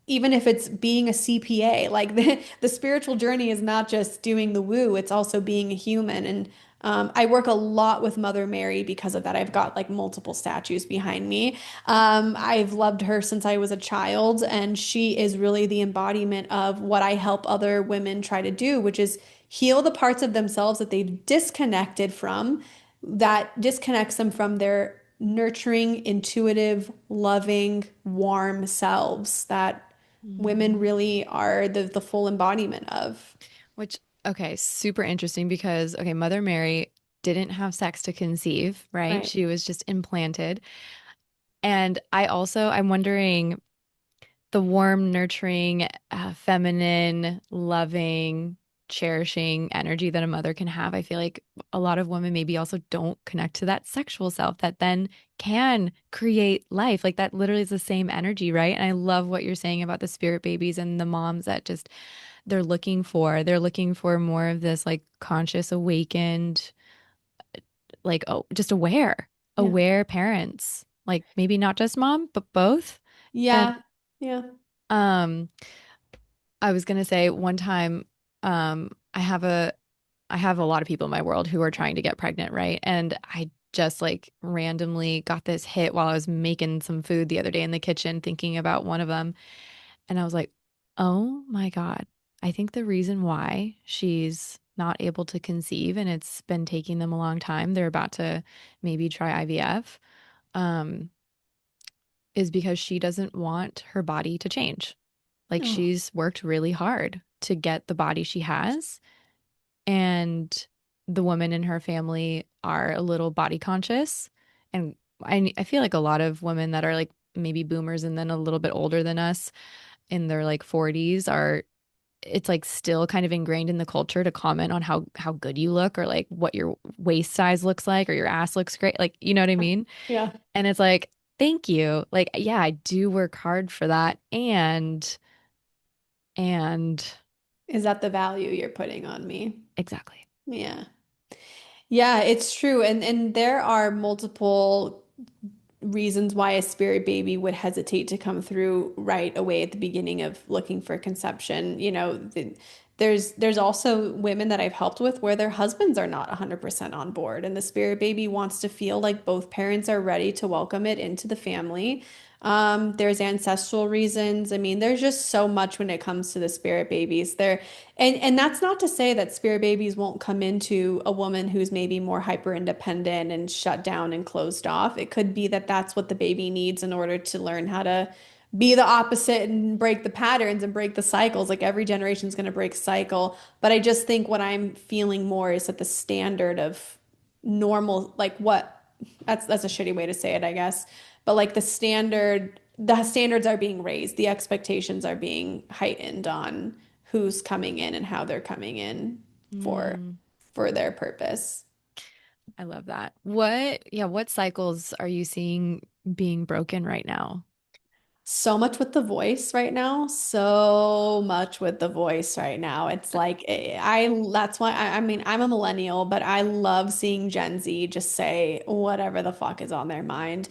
even if it's being a CPA. Like the spiritual journey is not just doing the woo, it's also being a human. And I work a lot with Mother Mary because of that. I've got like multiple statues behind me. I've loved her since I was a child, and she is really the embodiment of what I help other women try to do, which is heal the parts of themselves that they've disconnected from, that disconnects them from their nurturing, intuitive, loving, warm selves that women Mhm. really are the full embodiment of. Which, okay, super interesting because, okay, Mother Mary didn't have sex to conceive, right? Right. She was just implanted. And I'm wondering the warm, nurturing, feminine, loving, cherishing energy that a mother can have. I feel like a lot of women maybe also don't connect to that sexual self that then can create life. Like that literally is the same energy, right? And I love what you're saying about the spirit babies and the moms that just they're looking for more of this like conscious, awakened, like oh, just Yeah. aware parents. Like maybe not just mom, but both. And Yeah. Yeah. um I was gonna say one time, I have a lot of people in my world who are trying to get pregnant, right? And I just like randomly got this hit while I was making some food the other day in the kitchen, thinking about one of them. And I was like, oh my God, I think the reason why she's not able to conceive and it's been taking them a long time, they're about to maybe try IVF, um, is because she doesn't want her body to change. Like Oh, she's worked really hard to get the body she has, and the women in her family are a little body conscious. And I feel like a lot of women that are like maybe boomers and then a little bit older than us in their like 40s are, it's like still kind of ingrained in the culture to comment on how good you look or like what your waist size looks like or your ass looks great. Like, you know what I mean? yeah. And it's like, thank you. Like, yeah, I do work hard for that. And Is that the value you're putting on me? exactly. Yeah. Yeah, it's true. And there are multiple reasons why a spirit baby would hesitate to come through right away at the beginning of looking for conception. There's also women that I've helped with where their husbands are not 100% on board, and the spirit baby wants to feel like both parents are ready to welcome it into the family. There's ancestral reasons. I mean, there's just so much when it comes to the spirit babies. And that's not to say that spirit babies won't come into a woman who's maybe more hyper independent and shut down and closed off. It could be that that's what the baby needs in order to learn how to be the opposite and break the patterns and break the cycles. Like every generation is going to break cycle. But I just think what I'm feeling more is that the standard of normal, like what that's a shitty way to say it, I guess. But like the standards are being raised, the expectations are being heightened on who's coming in and how they're coming in for Mm, for their purpose. I love that. What cycles are you seeing being broken right now? So much with the voice right now. So much with the voice right now. It's like that's why I mean I'm a millennial, but I love seeing Gen Z just say whatever the fuck is on their mind.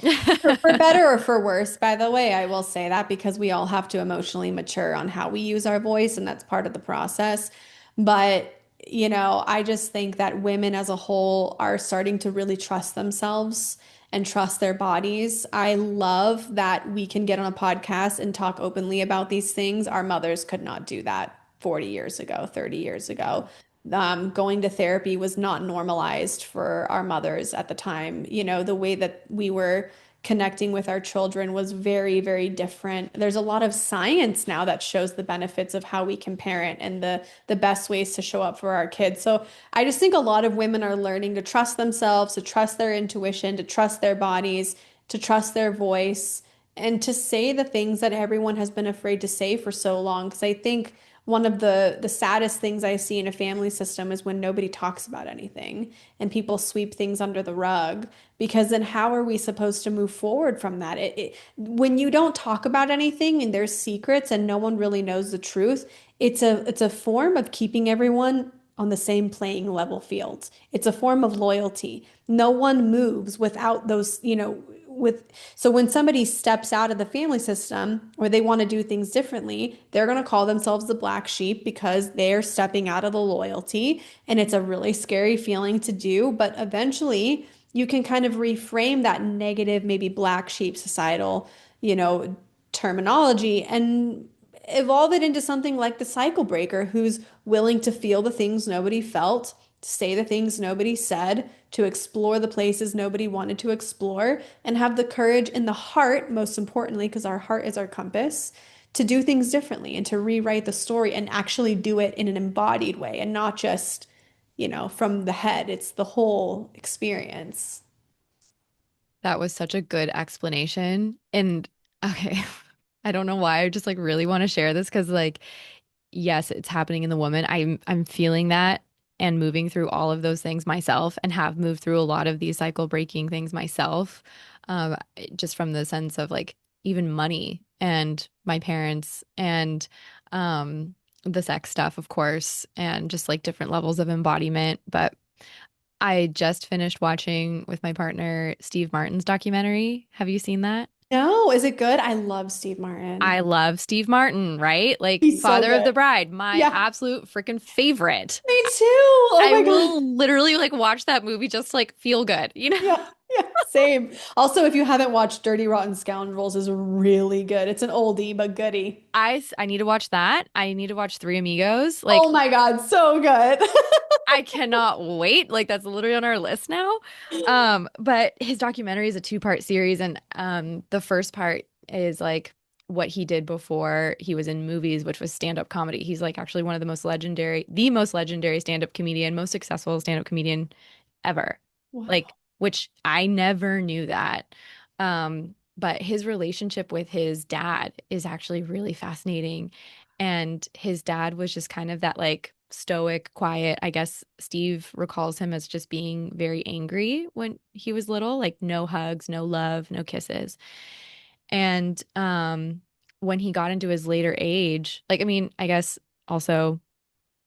For better or for worse, by the way, I will say that because we all have to emotionally mature on how we use our voice, and that's part of the process. But, I just think that women as a whole are starting to really trust themselves and trust their bodies. I love that we can get on a podcast and talk openly about these things. Our mothers could not do that 40 years ago, 30 years ago. Going to therapy was not normalized for our mothers at the time. The way that we were connecting with our children was very, very different. There's a lot of science now that shows the benefits of how we can parent and the best ways to show up for our kids. So I just think a lot of women are learning to trust themselves, to trust their intuition, to trust their bodies, to trust their voice, and to say the things that everyone has been afraid to say for so long. Because I think one of the saddest things I see in a family system is when nobody talks about anything and people sweep things under the rug. Because then how are we supposed to move forward from that? When you don't talk about anything and there's secrets and no one really knows the truth, it's a form of keeping everyone on the same playing level field. It's a form of loyalty. No one moves without those, with so when somebody steps out of the family system or they want to do things differently, they're going to call themselves the black sheep because they're stepping out of the loyalty. And it's a really scary feeling to do, but eventually you can kind of reframe that negative, maybe black sheep societal, you know, terminology and evolve it into something like the cycle breaker who's willing to feel the things nobody felt, to say the things nobody said, to explore the places nobody wanted to explore, and have the courage and the heart, most importantly, because our heart is our compass, to do things differently and to rewrite the story and actually do it in an embodied way and not just, from the head. It's the whole experience. That was such a good explanation. And okay, I don't know why. I just like really want to share this because like yes, it's happening in the woman. I'm feeling that and moving through all of those things myself and have moved through a lot of these cycle breaking things myself. Just from the sense of like even money and my parents and the sex stuff, of course, and just like different levels of embodiment. But I just finished watching with my partner Steve Martin's documentary. Have you seen that? No, is it good? I love Steve Martin. I love Steve Martin, right? Like He's so Father of good. the Bride, my Yeah, absolute freaking favorite. me too. Oh I my God. will literally like watch that movie just to, like feel good, you know? Yeah. Yeah, same. Also, if you haven't watched Dirty Rotten Scoundrels, is really good. It's an oldie but goodie. I need to watch that. I need to watch Three Amigos. Oh Like my God, so good. I cannot wait. Like that's literally on our list now. But his documentary is a two-part series, and the first part is like what he did before he was in movies, which was stand-up comedy. He's like actually one of the most legendary stand-up comedian, most successful stand-up comedian ever. Like, Wow. which I never knew that. But his relationship with his dad is actually really fascinating. And his dad was just kind of that like stoic, quiet. I guess Steve recalls him as just being very angry when he was little, like no hugs, no love, no kisses. And when he got into his later age, like I mean, I guess also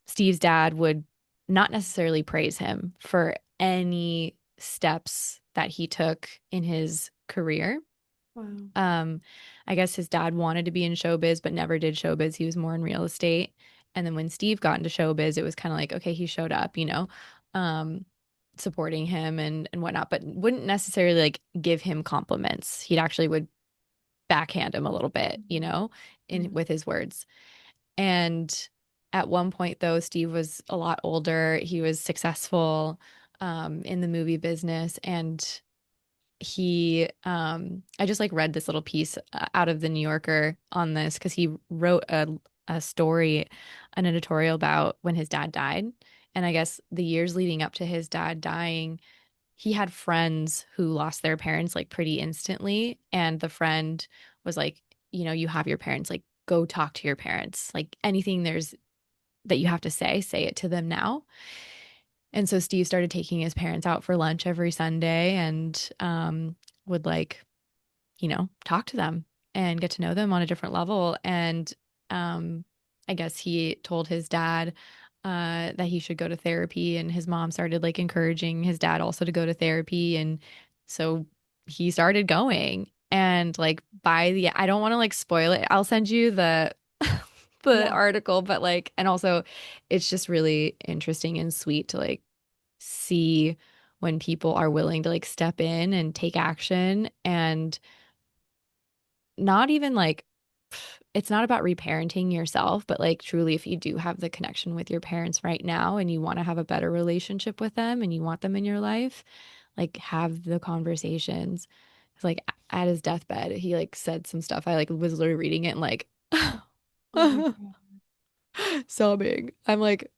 Steve's dad would not necessarily praise him for any steps that he took in his career. Wow. Um, I guess his dad wanted to be in showbiz, but never did showbiz. He was more in real estate. And then when Steve got into showbiz, it was kind of like, okay, he showed up, um, supporting him and whatnot, but wouldn't necessarily like give him compliments. He'd actually would backhand him a little bit, in Mhm. with his words. And at one point, though, Steve was a lot older. He was successful in the movie business, and I just like read this little piece out of the New Yorker on this because he wrote a story, an editorial about when his dad died. And I guess the years leading up to his dad dying, he had friends who lost their parents like pretty instantly. And the friend was like, you have your parents, like go talk to your parents. Like anything there's that you have to say it to them now. And so Steve started taking his parents out for lunch every Sunday and would like, talk to them and get to know them on a different level. And um, I guess he told his dad that he should go to therapy, and his mom started like encouraging his dad also to go to therapy. And so he started going. And like I don't want to like spoil it. I'll send you the the Yeah. article, but like, and also it's just really interesting and sweet to like see when people are willing to like step in and take action and not even like it's not about reparenting yourself, but like truly, if you do have the connection with your parents right now and you want to have a better relationship with them and you want them in your life, like have the conversations. It's like at his deathbed, he like said some stuff. I like was literally reading it and like Oh my God. sobbing. I'm like,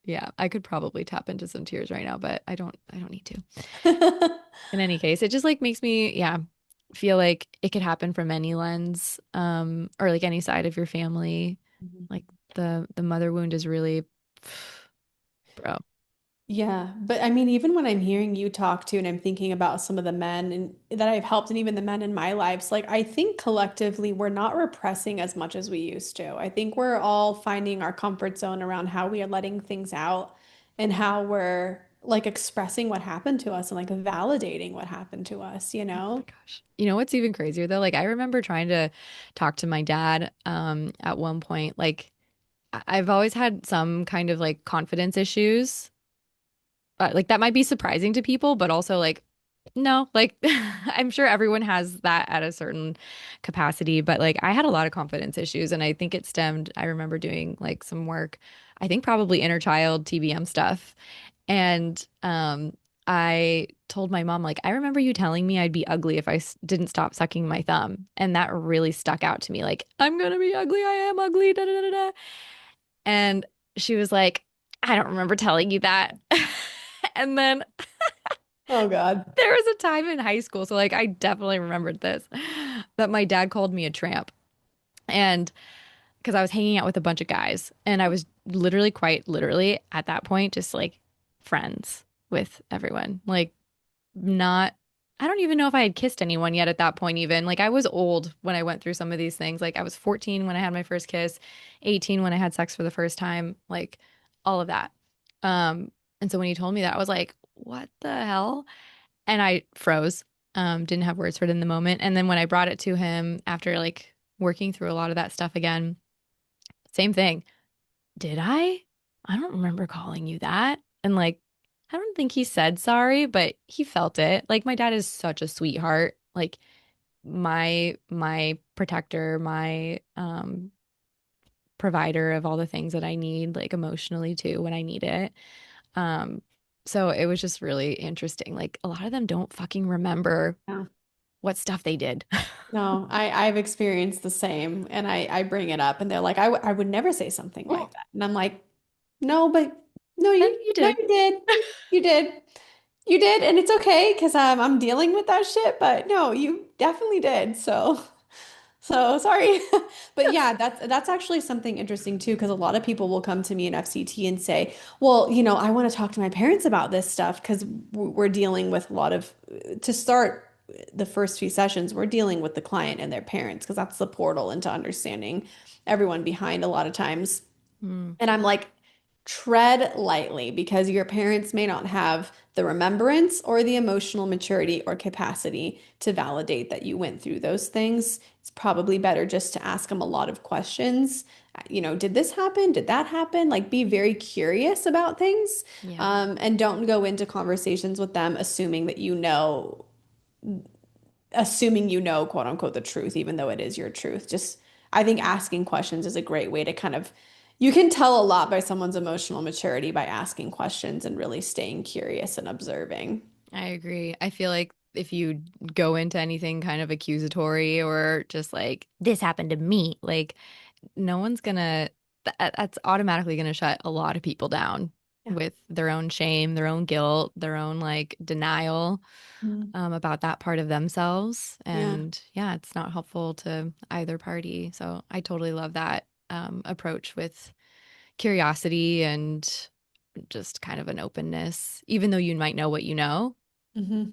yeah, I could probably tap into some tears right now, but I don't need to. In any case, it just like makes me, yeah, feel like it could happen from any lens, or like any side of your family. Like the mother wound is really, bro. Yeah, but I mean, even when I'm hearing you talk to and I'm thinking about some of the men and that I've helped and even the men in my lives, like I think collectively we're not repressing as much as we used to. I think we're all finding our comfort zone around how we are letting things out and how we're like expressing what happened to us and like validating what happened to us, you Oh my know? gosh. You know what's even crazier though? Like I remember trying to talk to my dad at one point. Like I've always had some kind of like confidence issues. Like that might be surprising to people, but also like no, like I'm sure everyone has that at a certain capacity, but like I had a lot of confidence issues and I think it stemmed, I remember doing like some work, I think probably inner child TBM stuff. And I told my mom like I remember you telling me I'd be ugly if didn't stop sucking my thumb. And that really stuck out to me like I'm gonna be ugly, I am ugly, da da da da. And she was like, I don't remember telling you that. And then Oh God. there was a time in high school, so like I definitely remembered this, that my dad called me a tramp. And because I was hanging out with a bunch of guys, and I was literally, quite literally at that point, just like friends with everyone. Like, not, I don't even know if I had kissed anyone yet at that point, even. Like, I was old when I went through some of these things. Like, I was 14 when I had my first kiss, 18 when I had sex for the first time, like, all of that. Um, and so when he told me that, I was like, what the hell? And I froze, didn't have words for it in the moment. And then when I brought it to him after like working through a lot of that stuff again, same thing. Did I? I don't remember calling you that. And like, I don't think he said sorry, but he felt it. Like my dad is such a sweetheart. Like my protector, my provider of all the things that I need, like emotionally too, when I need it. Um, so it was just really interesting. Like a lot of them don't fucking remember Yeah. what stuff they did. No, I've experienced the same, and I bring it up, and they're like, I would never say something like that, and I'm like, no, but no, You did. you did, you did, you did, and it's okay because I'm dealing with that shit, but no, you definitely did. So sorry. But yeah, that's actually something interesting too, because a lot of people will come to me in FCT and say, well, I want to talk to my parents about this stuff because we're dealing with a lot of, to start the first few sessions, we're dealing with the client and their parents because that's the portal into understanding everyone behind a lot of times. Mm, And I'm like, tread lightly because your parents may not have the remembrance or the emotional maturity or capacity to validate that you went through those things. It's probably better just to ask them a lot of questions. Did this happen? Did that happen? Like, be very curious about things, yeah, and don't go into conversations with them assuming quote unquote, the truth, even though it is your truth. Just, I think asking questions is a great way to you can tell a lot by someone's emotional maturity by asking questions and really staying curious and observing. I agree. I feel like if you go into anything kind of accusatory or just like, this happened to me, like no one's gonna, that's automatically gonna shut a lot of people down Yeah. with their own shame, their own guilt, their own like denial Mm. about that part of themselves. Yeah. And yeah, it's not helpful to either party. So I totally love that approach with curiosity and just kind of an openness, even though you might know what you know, Hmm.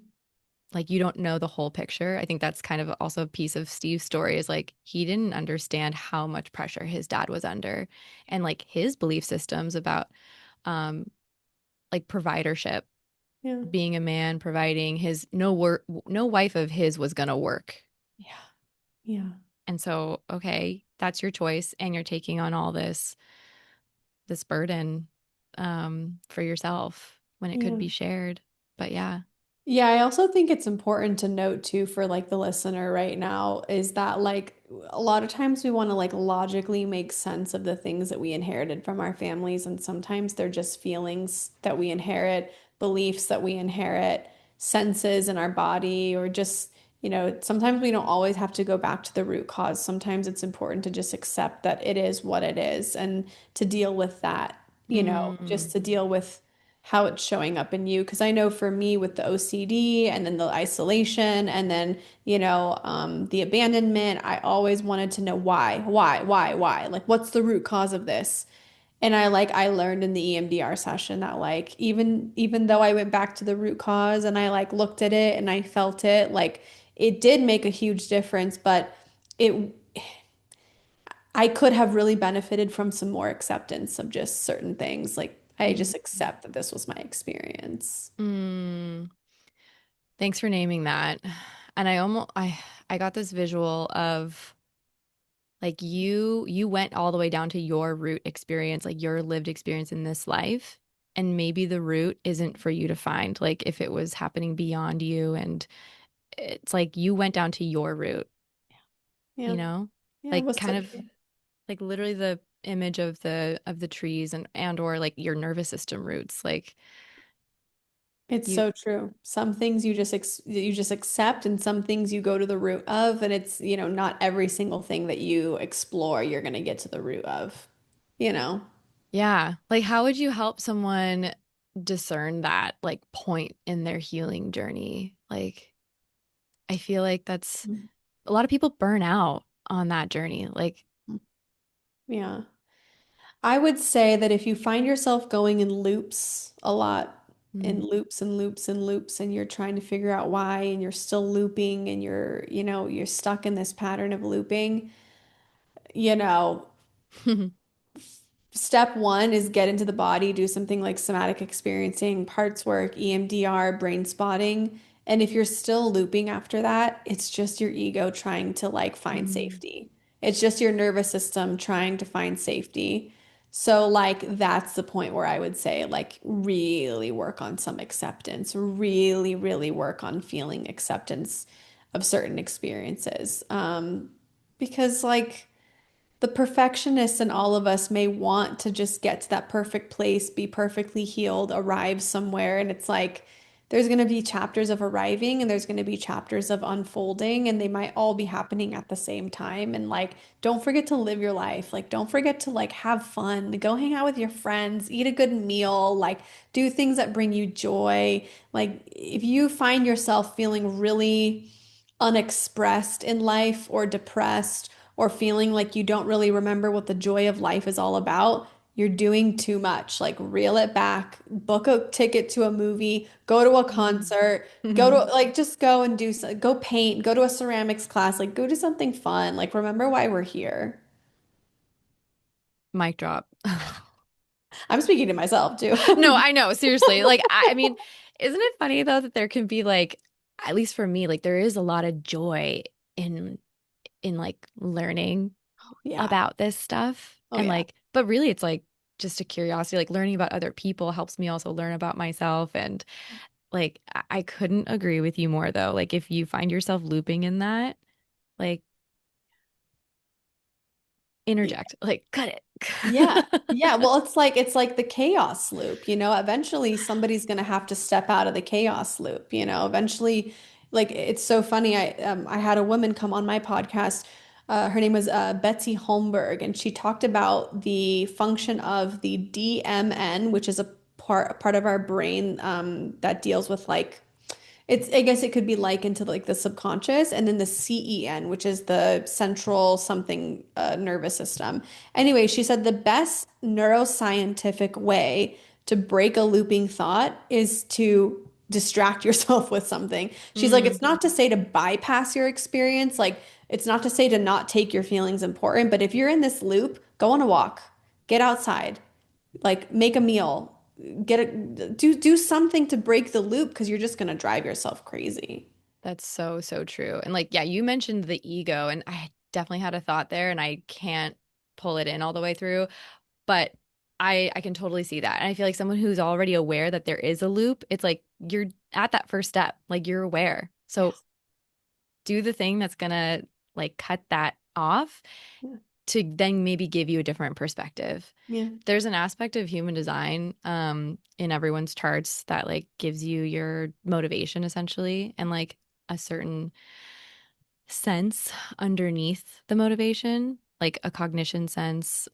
like you don't know the whole picture. I think that's kind of also a piece of Steve's story is like he didn't understand how much pressure his dad was under and like his belief systems about um like providership, Yeah. being a man, providing his no work, no wife of his was gonna work. Yeah. Yeah. And so, okay, that's your choice and you're taking on all this burden for yourself when it could Yeah. be shared. But yeah. Yeah, I also think it's important to note too for like the listener right now is that like a lot of times we want to like logically make sense of the things that we inherited from our families, and sometimes they're just feelings that we inherit, beliefs that we inherit, senses in our body, or just, sometimes we don't always have to go back to the root cause. Sometimes it's important to just accept that it is what it is and to deal with that, just Mm, to deal with how it's showing up in you. Because I know for me with the OCD and then the isolation and then, the abandonment, I always wanted to know why? Like, what's the root cause of this? And I learned in the EMDR session that like even though I went back to the root cause and I like looked at it and I felt it, like it did make a huge difference, but it I could have really benefited from some more acceptance of just certain things. Like, I mm, just accept that this was my experience. mm. Thanks for naming that. And I got this visual of like you went all the way down to your root experience, like your lived experience in this life. And maybe the root isn't for you to find, like if it was happening beyond you. And it's like you went down to your root, Yeah. you know? Yeah, it Like was so kind of true. like literally the image of the trees and or like your nervous system roots. Like It's you so true. Some things you just accept and some things you go to the root of, and it's, not every single thing that you explore you're going to get to the root of, you know. yeah. Like how would you help someone discern that like point in their healing journey? Like I feel like that's a lot of people burn out on that journey. Like, Yeah. I would say that if you find yourself going in loops a lot, in mm, loops and loops and loops, and you're trying to figure out why, and you're still looping, and you're stuck in this pattern of looping, you know, step one is get into the body, do something like somatic experiencing, parts work, EMDR, brain spotting. And if you're still looping after that, it's just your ego trying to like find mm, safety. It's just your nervous system trying to find safety. So like that's the point where I would say like really work on some acceptance, really, really work on feeling acceptance of certain experiences. Because like the perfectionists in all of us may want to just get to that perfect place, be perfectly healed, arrive somewhere. And it's like there's going to be chapters of arriving and there's going to be chapters of unfolding, and they might all be happening at the same time. And like, don't forget to live your life. Like, don't forget to like have fun, go hang out with your friends, eat a good meal, like do things that bring you joy. Like, if you find yourself feeling really unexpressed in life or depressed or feeling like you don't really remember what the joy of life is all about, you're doing too much. Like, reel it back, book a ticket to a movie, go to a concert, go to like just go and do so, go paint, go to a ceramics class, like go do something fun. Like, remember why we're here. Mic drop. I'm speaking to myself too. No, I know, seriously. Like, I mean, isn't it funny though that there can be like, at least for me, like there is a lot of joy in like learning Yeah. about this stuff. Oh And yeah. like, but really it's like just a curiosity, like learning about other people helps me also learn about myself. And like, I couldn't agree with you more though. Like, if you find yourself looping in that, like, interject, like, cut it. Yeah. Yeah. Well, it's like the chaos loop, eventually somebody's going to have to step out of the chaos loop, eventually like it's so funny. I had a woman come on my podcast. Her name was Betsy Holmberg, and she talked about the function of the DMN, which is a part of our brain that deals with like I guess it could be likened to like the subconscious, and then the CEN, which is the central something nervous system. Anyway, she said the best neuroscientific way to break a looping thought is to distract yourself with something. She's like, Mm, it's not to say to bypass your experience, like it's not to say to not take your feelings important, but if you're in this loop, go on a walk, get outside, like make a meal, do something to break the loop because you're just gonna drive yourself crazy. that's so, so true. And like, yeah, you mentioned the ego, and I definitely had a thought there, and I can't pull it in all the way through. But I can totally see that. And I feel like someone who's already aware that there is a loop, it's like you're at that first step, like you're aware. So Yes. do the thing that's gonna like cut that off Yeah. to then maybe give you a different perspective. Yeah. There's an aspect of human design in everyone's charts that like gives you your motivation essentially, and like a certain sense underneath the motivation, like a cognition sense.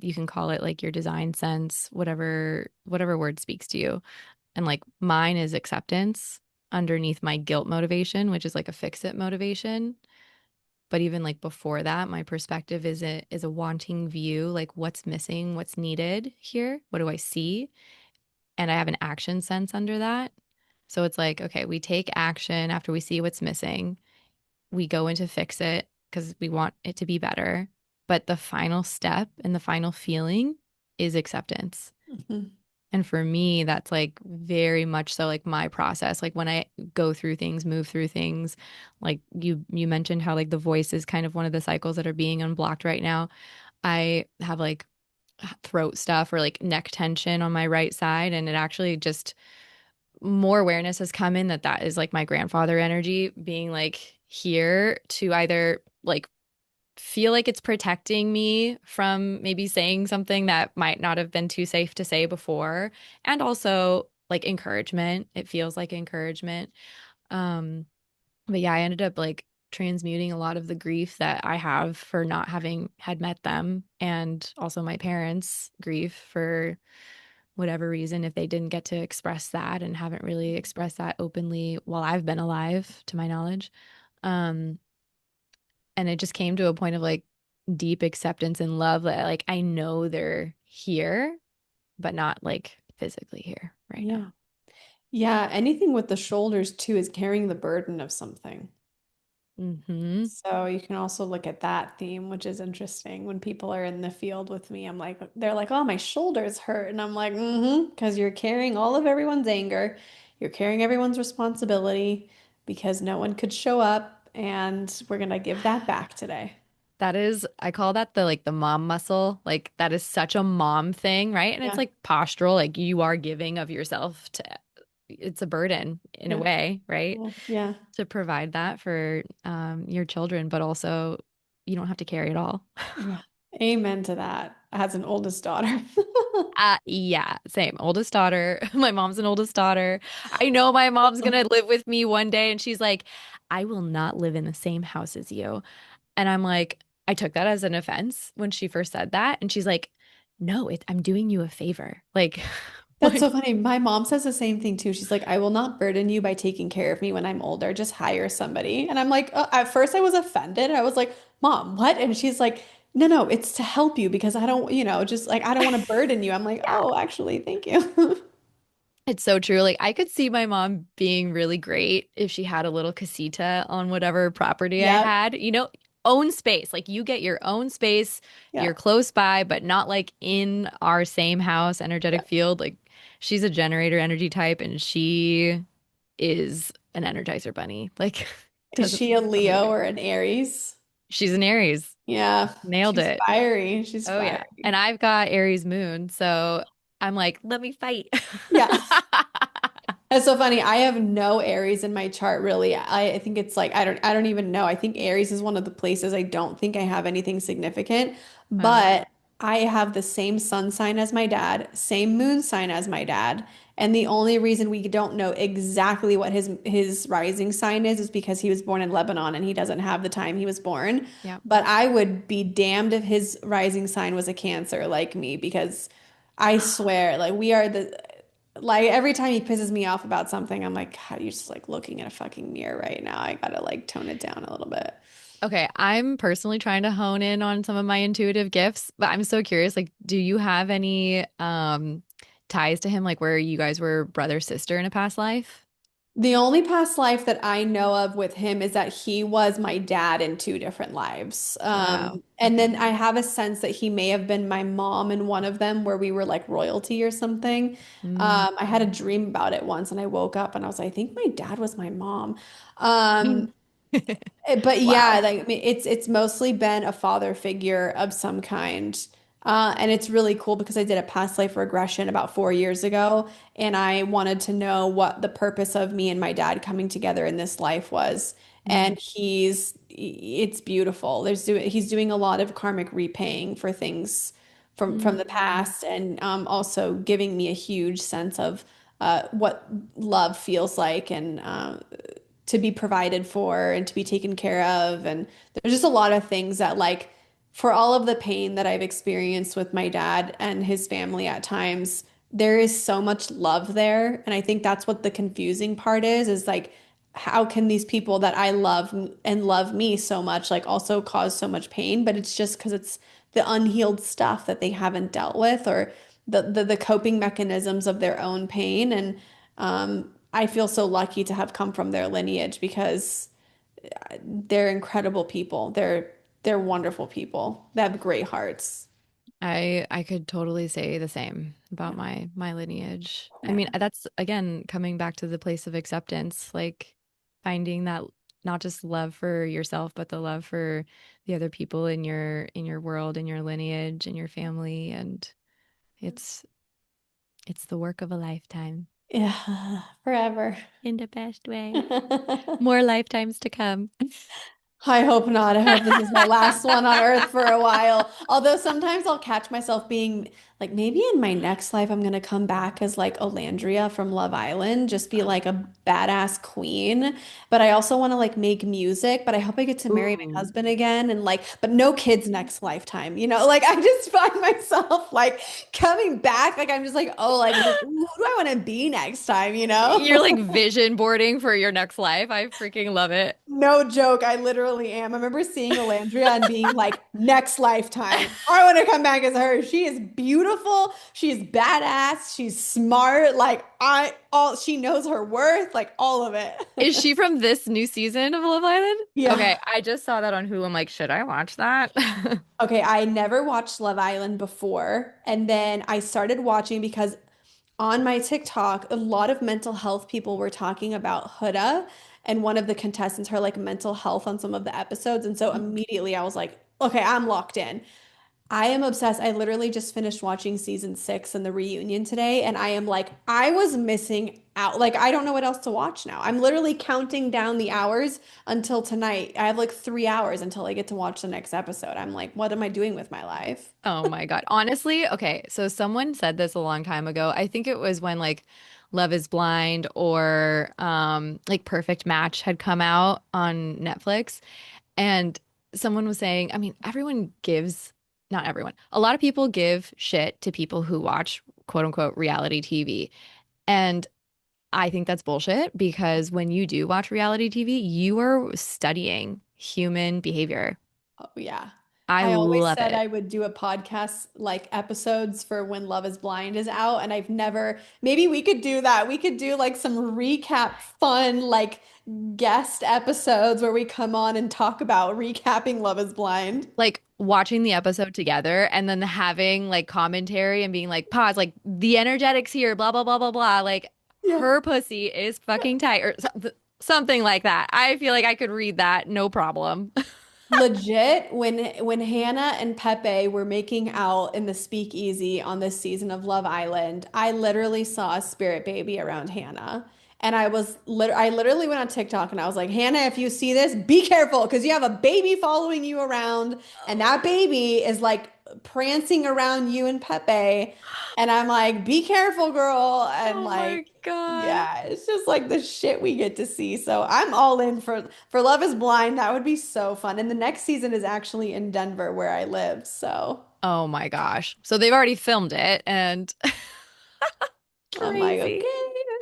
You can call it like your design sense, whatever word speaks to you. And like mine is acceptance underneath my guilt motivation, which is like a fix it motivation. But even like before that, my perspective is a wanting view, like what's missing, what's needed here, what do I see? And I have an action sense under that. So it's like, okay, we take action after we see what's missing. We go into fix it because we want it to be better. But the final step and the final feeling is acceptance. Mhm. And for me, that's like very much so like my process. Like when I go through things, move through things, like you mentioned how like the voice is kind of one of the cycles that are being unblocked right now. I have like throat stuff or like neck tension on my right side, and it actually just more awareness has come in that that is like my grandfather energy being like here to either like feel like it's protecting me from maybe saying something that might not have been too safe to say before, and also like encouragement. It feels like encouragement. um but yeah, I ended up like transmuting a lot of the grief that I have for not having had met them, and also my parents grief for whatever reason if they didn't get to express that and haven't really expressed that openly while I've been alive to my knowledge. um and it just came to a point of like deep acceptance and love that like I know they're here but not like physically here right now. Yeah. Yeah. Anything with the shoulders too is carrying the burden of something. Mm-hmm. So you can also look at that theme, which is interesting. When people are in the field with me, they're like, oh, my shoulders hurt. And I'm like, mm-hmm, because you're carrying all of everyone's anger. You're carrying everyone's responsibility because no one could show up. And we're going to give that back today. That is, I call that the like the mom muscle. Like that is such a mom thing, right? And it's Yeah. like postural, like you are giving of yourself to, it's a burden in a Yeah. way, right? Yeah. Yeah. To provide that for your children, but also you don't have to carry it all. Yeah. Amen to that. As an oldest daughter. Yeah, same. Oldest daughter. My mom's an oldest daughter. I know my mom's gonna live with me one day, and she's like, I will not live in the same house as you. And I'm like, I took that as an offense when she first said that. And she's like, no, I'm doing you a favor. Like, That's like, so funny. My mom says the same thing too. She's like, I will not burden you by taking care of me when I'm older. Just hire somebody. And I'm like, at first I was offended. I was like, Mom, what? And she's like, no, no, it's to help you because I don't, just like, I don't want to burden you. I'm like, yeah, oh, actually, thank you. it's so true. Like, I could see my mom being really great if she had a little casita on whatever property I Yep. had, own space. Like, you get your own space, you're Yeah. close by, but not like in our same house, Yeah. energetic field. Like, she's a generator energy type and she is an energizer bunny. Like, Is doesn't she a stop Leo moving. or an Aries? She's an Aries. Yeah. Nailed She's it. fiery. She's Oh yeah. fiery. And I've got Aries moon, so I'm like, let me fight. Yeah. That's so funny. I have no Aries in my chart really. I think it's like I don't even know. I think Aries is one of the places I don't think I have anything significant, Wow. but I have the same sun sign as my dad, same moon sign as my dad. And the only reason we don't know exactly what his rising sign is because he was born in Lebanon and he doesn't have the time he was born. Yeah. But I would be damned if his rising sign was a Cancer like me because I swear, like we are the like every time he pisses me off about something, I'm like, God, you're just like looking in a fucking mirror right now. I gotta like tone it down a little bit. Okay, I'm personally trying to hone in on some of my intuitive gifts, but I'm so curious, like, do you have any ties to him, like where you guys were brother sister in a past life? The only past life that I know of with him is that he was my dad in two different lives. Wow. And Okay. then I have a sense that he may have been my mom in one of them where we were like royalty or something. Mm. I had a dream about it once and I woke up and I was like, I think my dad was my mom. Um, but yeah, Wow. like I mean, it's mostly been a father figure of some kind. And it's really cool because I did a past life regression about 4 years ago, and I wanted to know what the purpose of me and my dad coming together in this life was. Mm. And it's beautiful. He's doing a lot of karmic repaying for things from the Mm. past, and also giving me a huge sense of what love feels like, and to be provided for and to be taken care of. And there's just a lot of things that, like, for all of the pain that I've experienced with my dad and his family at times, there is so much love there. And I think that's what the confusing part is like, how can these people that I love and love me so much, like, also cause so much pain? But it's just because it's the unhealed stuff that they haven't dealt with, or the coping mechanisms of their own pain. And I feel so lucky to have come from their lineage because they're incredible people. They're wonderful people. They have great hearts. I could totally say the same Yeah. about my lineage. I Yeah. mean, that's again coming back to the place of acceptance, like finding that not just love for yourself, but the love for the other people in your world, in your lineage, in your family, and it's it's the work of a lifetime Yeah. Forever. in the best way. More lifetimes to come. I hope not. I hope this is my last one on Earth for a while. Although sometimes I'll catch myself being like, maybe in my next life, I'm going to come back as like Olandria from Love Island, just be like a badass queen. But I also want to like make music, but I hope I get to marry my Ooh. husband again and like, but no kids next lifetime, Like I just find myself like coming back. Like I'm just like, oh, like who do I want to be next time? You're like vision boarding for your next life. I freaking love it. No joke, I literally am. I remember seeing Alandria and being like, next lifetime, I want to come back as her. She is beautiful. She's badass. She's smart. Like she knows her worth, like all of it. Is she from this new season of Love Island? Yeah. Okay, I just saw that on Hulu. I'm like, should I watch that? Okay, I never watched Love Island before. And then I started watching because on my TikTok, a lot of mental health people were talking about Huda and one of the contestants, her like mental health on some of the episodes. And so immediately I was like, Okay, I'm locked in. I am obsessed. I literally just finished watching season 6 and the reunion today, and I am like, I was missing out. Like, I don't know what else to watch now. I'm literally counting down the hours until tonight. I have like 3 hours until I get to watch the next episode. I'm like, what am I doing with my life? Oh my God. Honestly, okay. So someone said this a long time ago. I think it was when like Love is Blind or like Perfect Match had come out on Netflix. And someone was saying, I mean, everyone gives, not everyone, a lot of people give shit to people who watch quote unquote reality TV. And I think that's bullshit because when you do watch reality TV, you are studying human behavior. Oh, yeah. I I always love said it. I would do a podcast like episodes for when Love is Blind is out, and I've never, maybe we could do that. We could do like some recap fun, like guest episodes where we come on and talk about recapping Love is Blind. Like watching the episode together and then having like commentary and being like, pause, like the energetics here, blah, blah, blah, blah, blah. Like Yeah. her pussy is fucking tight or something like that. I feel like I could read that, no problem. Legit, when Hannah and Pepe were making out in the speakeasy on this season of Love Island, I literally saw a spirit baby around Hannah. And I literally went on TikTok and I was like, Hannah, if you see this, be careful because you have a baby following you around, and that baby is like prancing around you and Pepe. And I'm like, be careful, girl. And Oh like, my God. yeah, it's just like the shit we get to see. So I'm all in for Love is Blind. That would be so fun. And the next season is actually in Denver where I live. So Oh my gosh. So they've already filmed it and I'm like, crazy.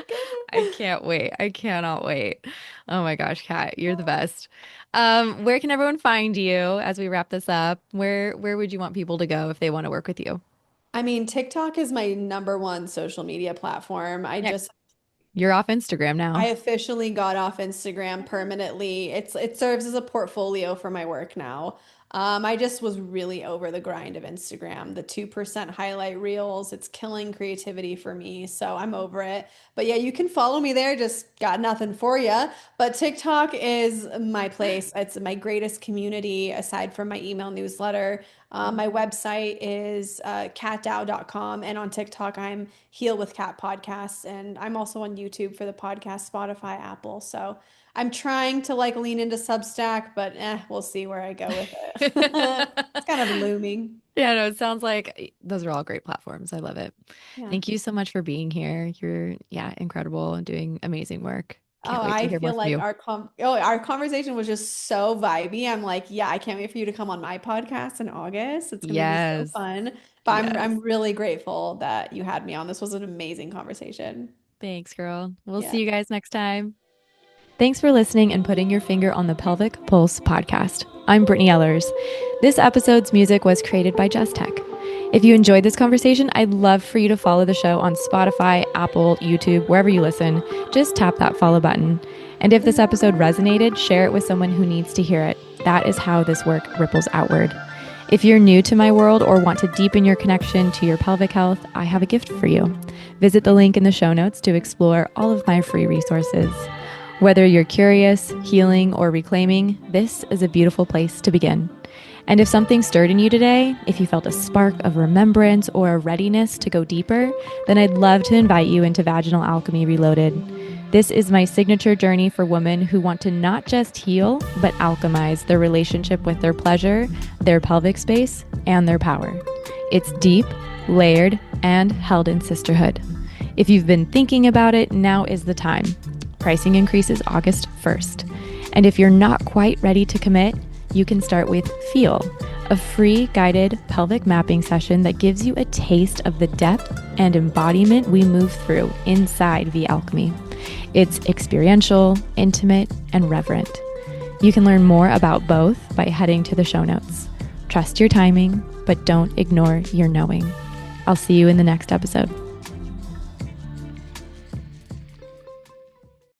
okay, I okay. can't wait. I cannot wait. Oh my gosh, Kat, you're the best. Where can everyone find you as we wrap this up? Where would you want people to go if they want to work with you? I mean, TikTok is my number one social media platform. Yeah, you're off Instagram I now. officially got off Instagram permanently. It serves as a portfolio for my work now. I just was really over the grind of Instagram. The 2% highlight reels, it's killing creativity for me. So I'm over it. But yeah, you can follow me there. Just got nothing for you. But TikTok is my place. It's my greatest community aside from my email newsletter. My website is catdow.com. And on TikTok, I'm Heal with Cat Podcasts. And I'm also on YouTube for the podcast, Spotify, Apple. So I'm trying to like lean into Substack, but we'll see where I go with it. It's kind of looming. Yeah, no, it sounds like those are all great platforms. I love it. Yeah. Thank you so much for being here. You're, yeah, incredible and doing amazing work. Oh, Can't wait to I hear more feel from like you. our conversation was just so vibey. I'm like, yeah, I can't wait for you to come on my podcast in August. It's gonna be so Yes. fun. But I'm Yes. really grateful that you had me on. This was an amazing conversation. Thanks, girl. We'll Yeah. see you guys next time. Thanks for listening and putting your finger on the Pelvic Pulse podcast. I'm Brittney Ellers. This episode's music was created by Just Tech. If you enjoyed this conversation, I'd love for you to follow the show on Spotify, Apple, YouTube, wherever you listen. Just tap that follow button. And if this episode resonated, share it with someone who needs to hear it. That is how this work ripples outward. If you're new to my world or want to deepen your connection to your pelvic health, I have a gift for you. Visit the link in the show notes to explore all of my free resources. Whether you're curious, healing, or reclaiming, this is a beautiful place to begin. And if something stirred in you today, if you felt a spark of remembrance or a readiness to go deeper, then I'd love to invite you into Vaginal Alchemy Reloaded. This is my signature journey for women who want to not just heal, but alchemize their relationship with their pleasure, their pelvic space, and their power. It's deep, layered, and held in sisterhood. If you've been thinking about it, now is the time. Pricing increases August 1st. And if you're not quite ready to commit, you can start with Feel, a free guided pelvic mapping session that gives you a taste of the depth and embodiment we move through inside the alchemy. It's experiential, intimate, and reverent. You can learn more about both by heading to the show notes. Trust your timing, but don't ignore your knowing. I'll see you in the next episode.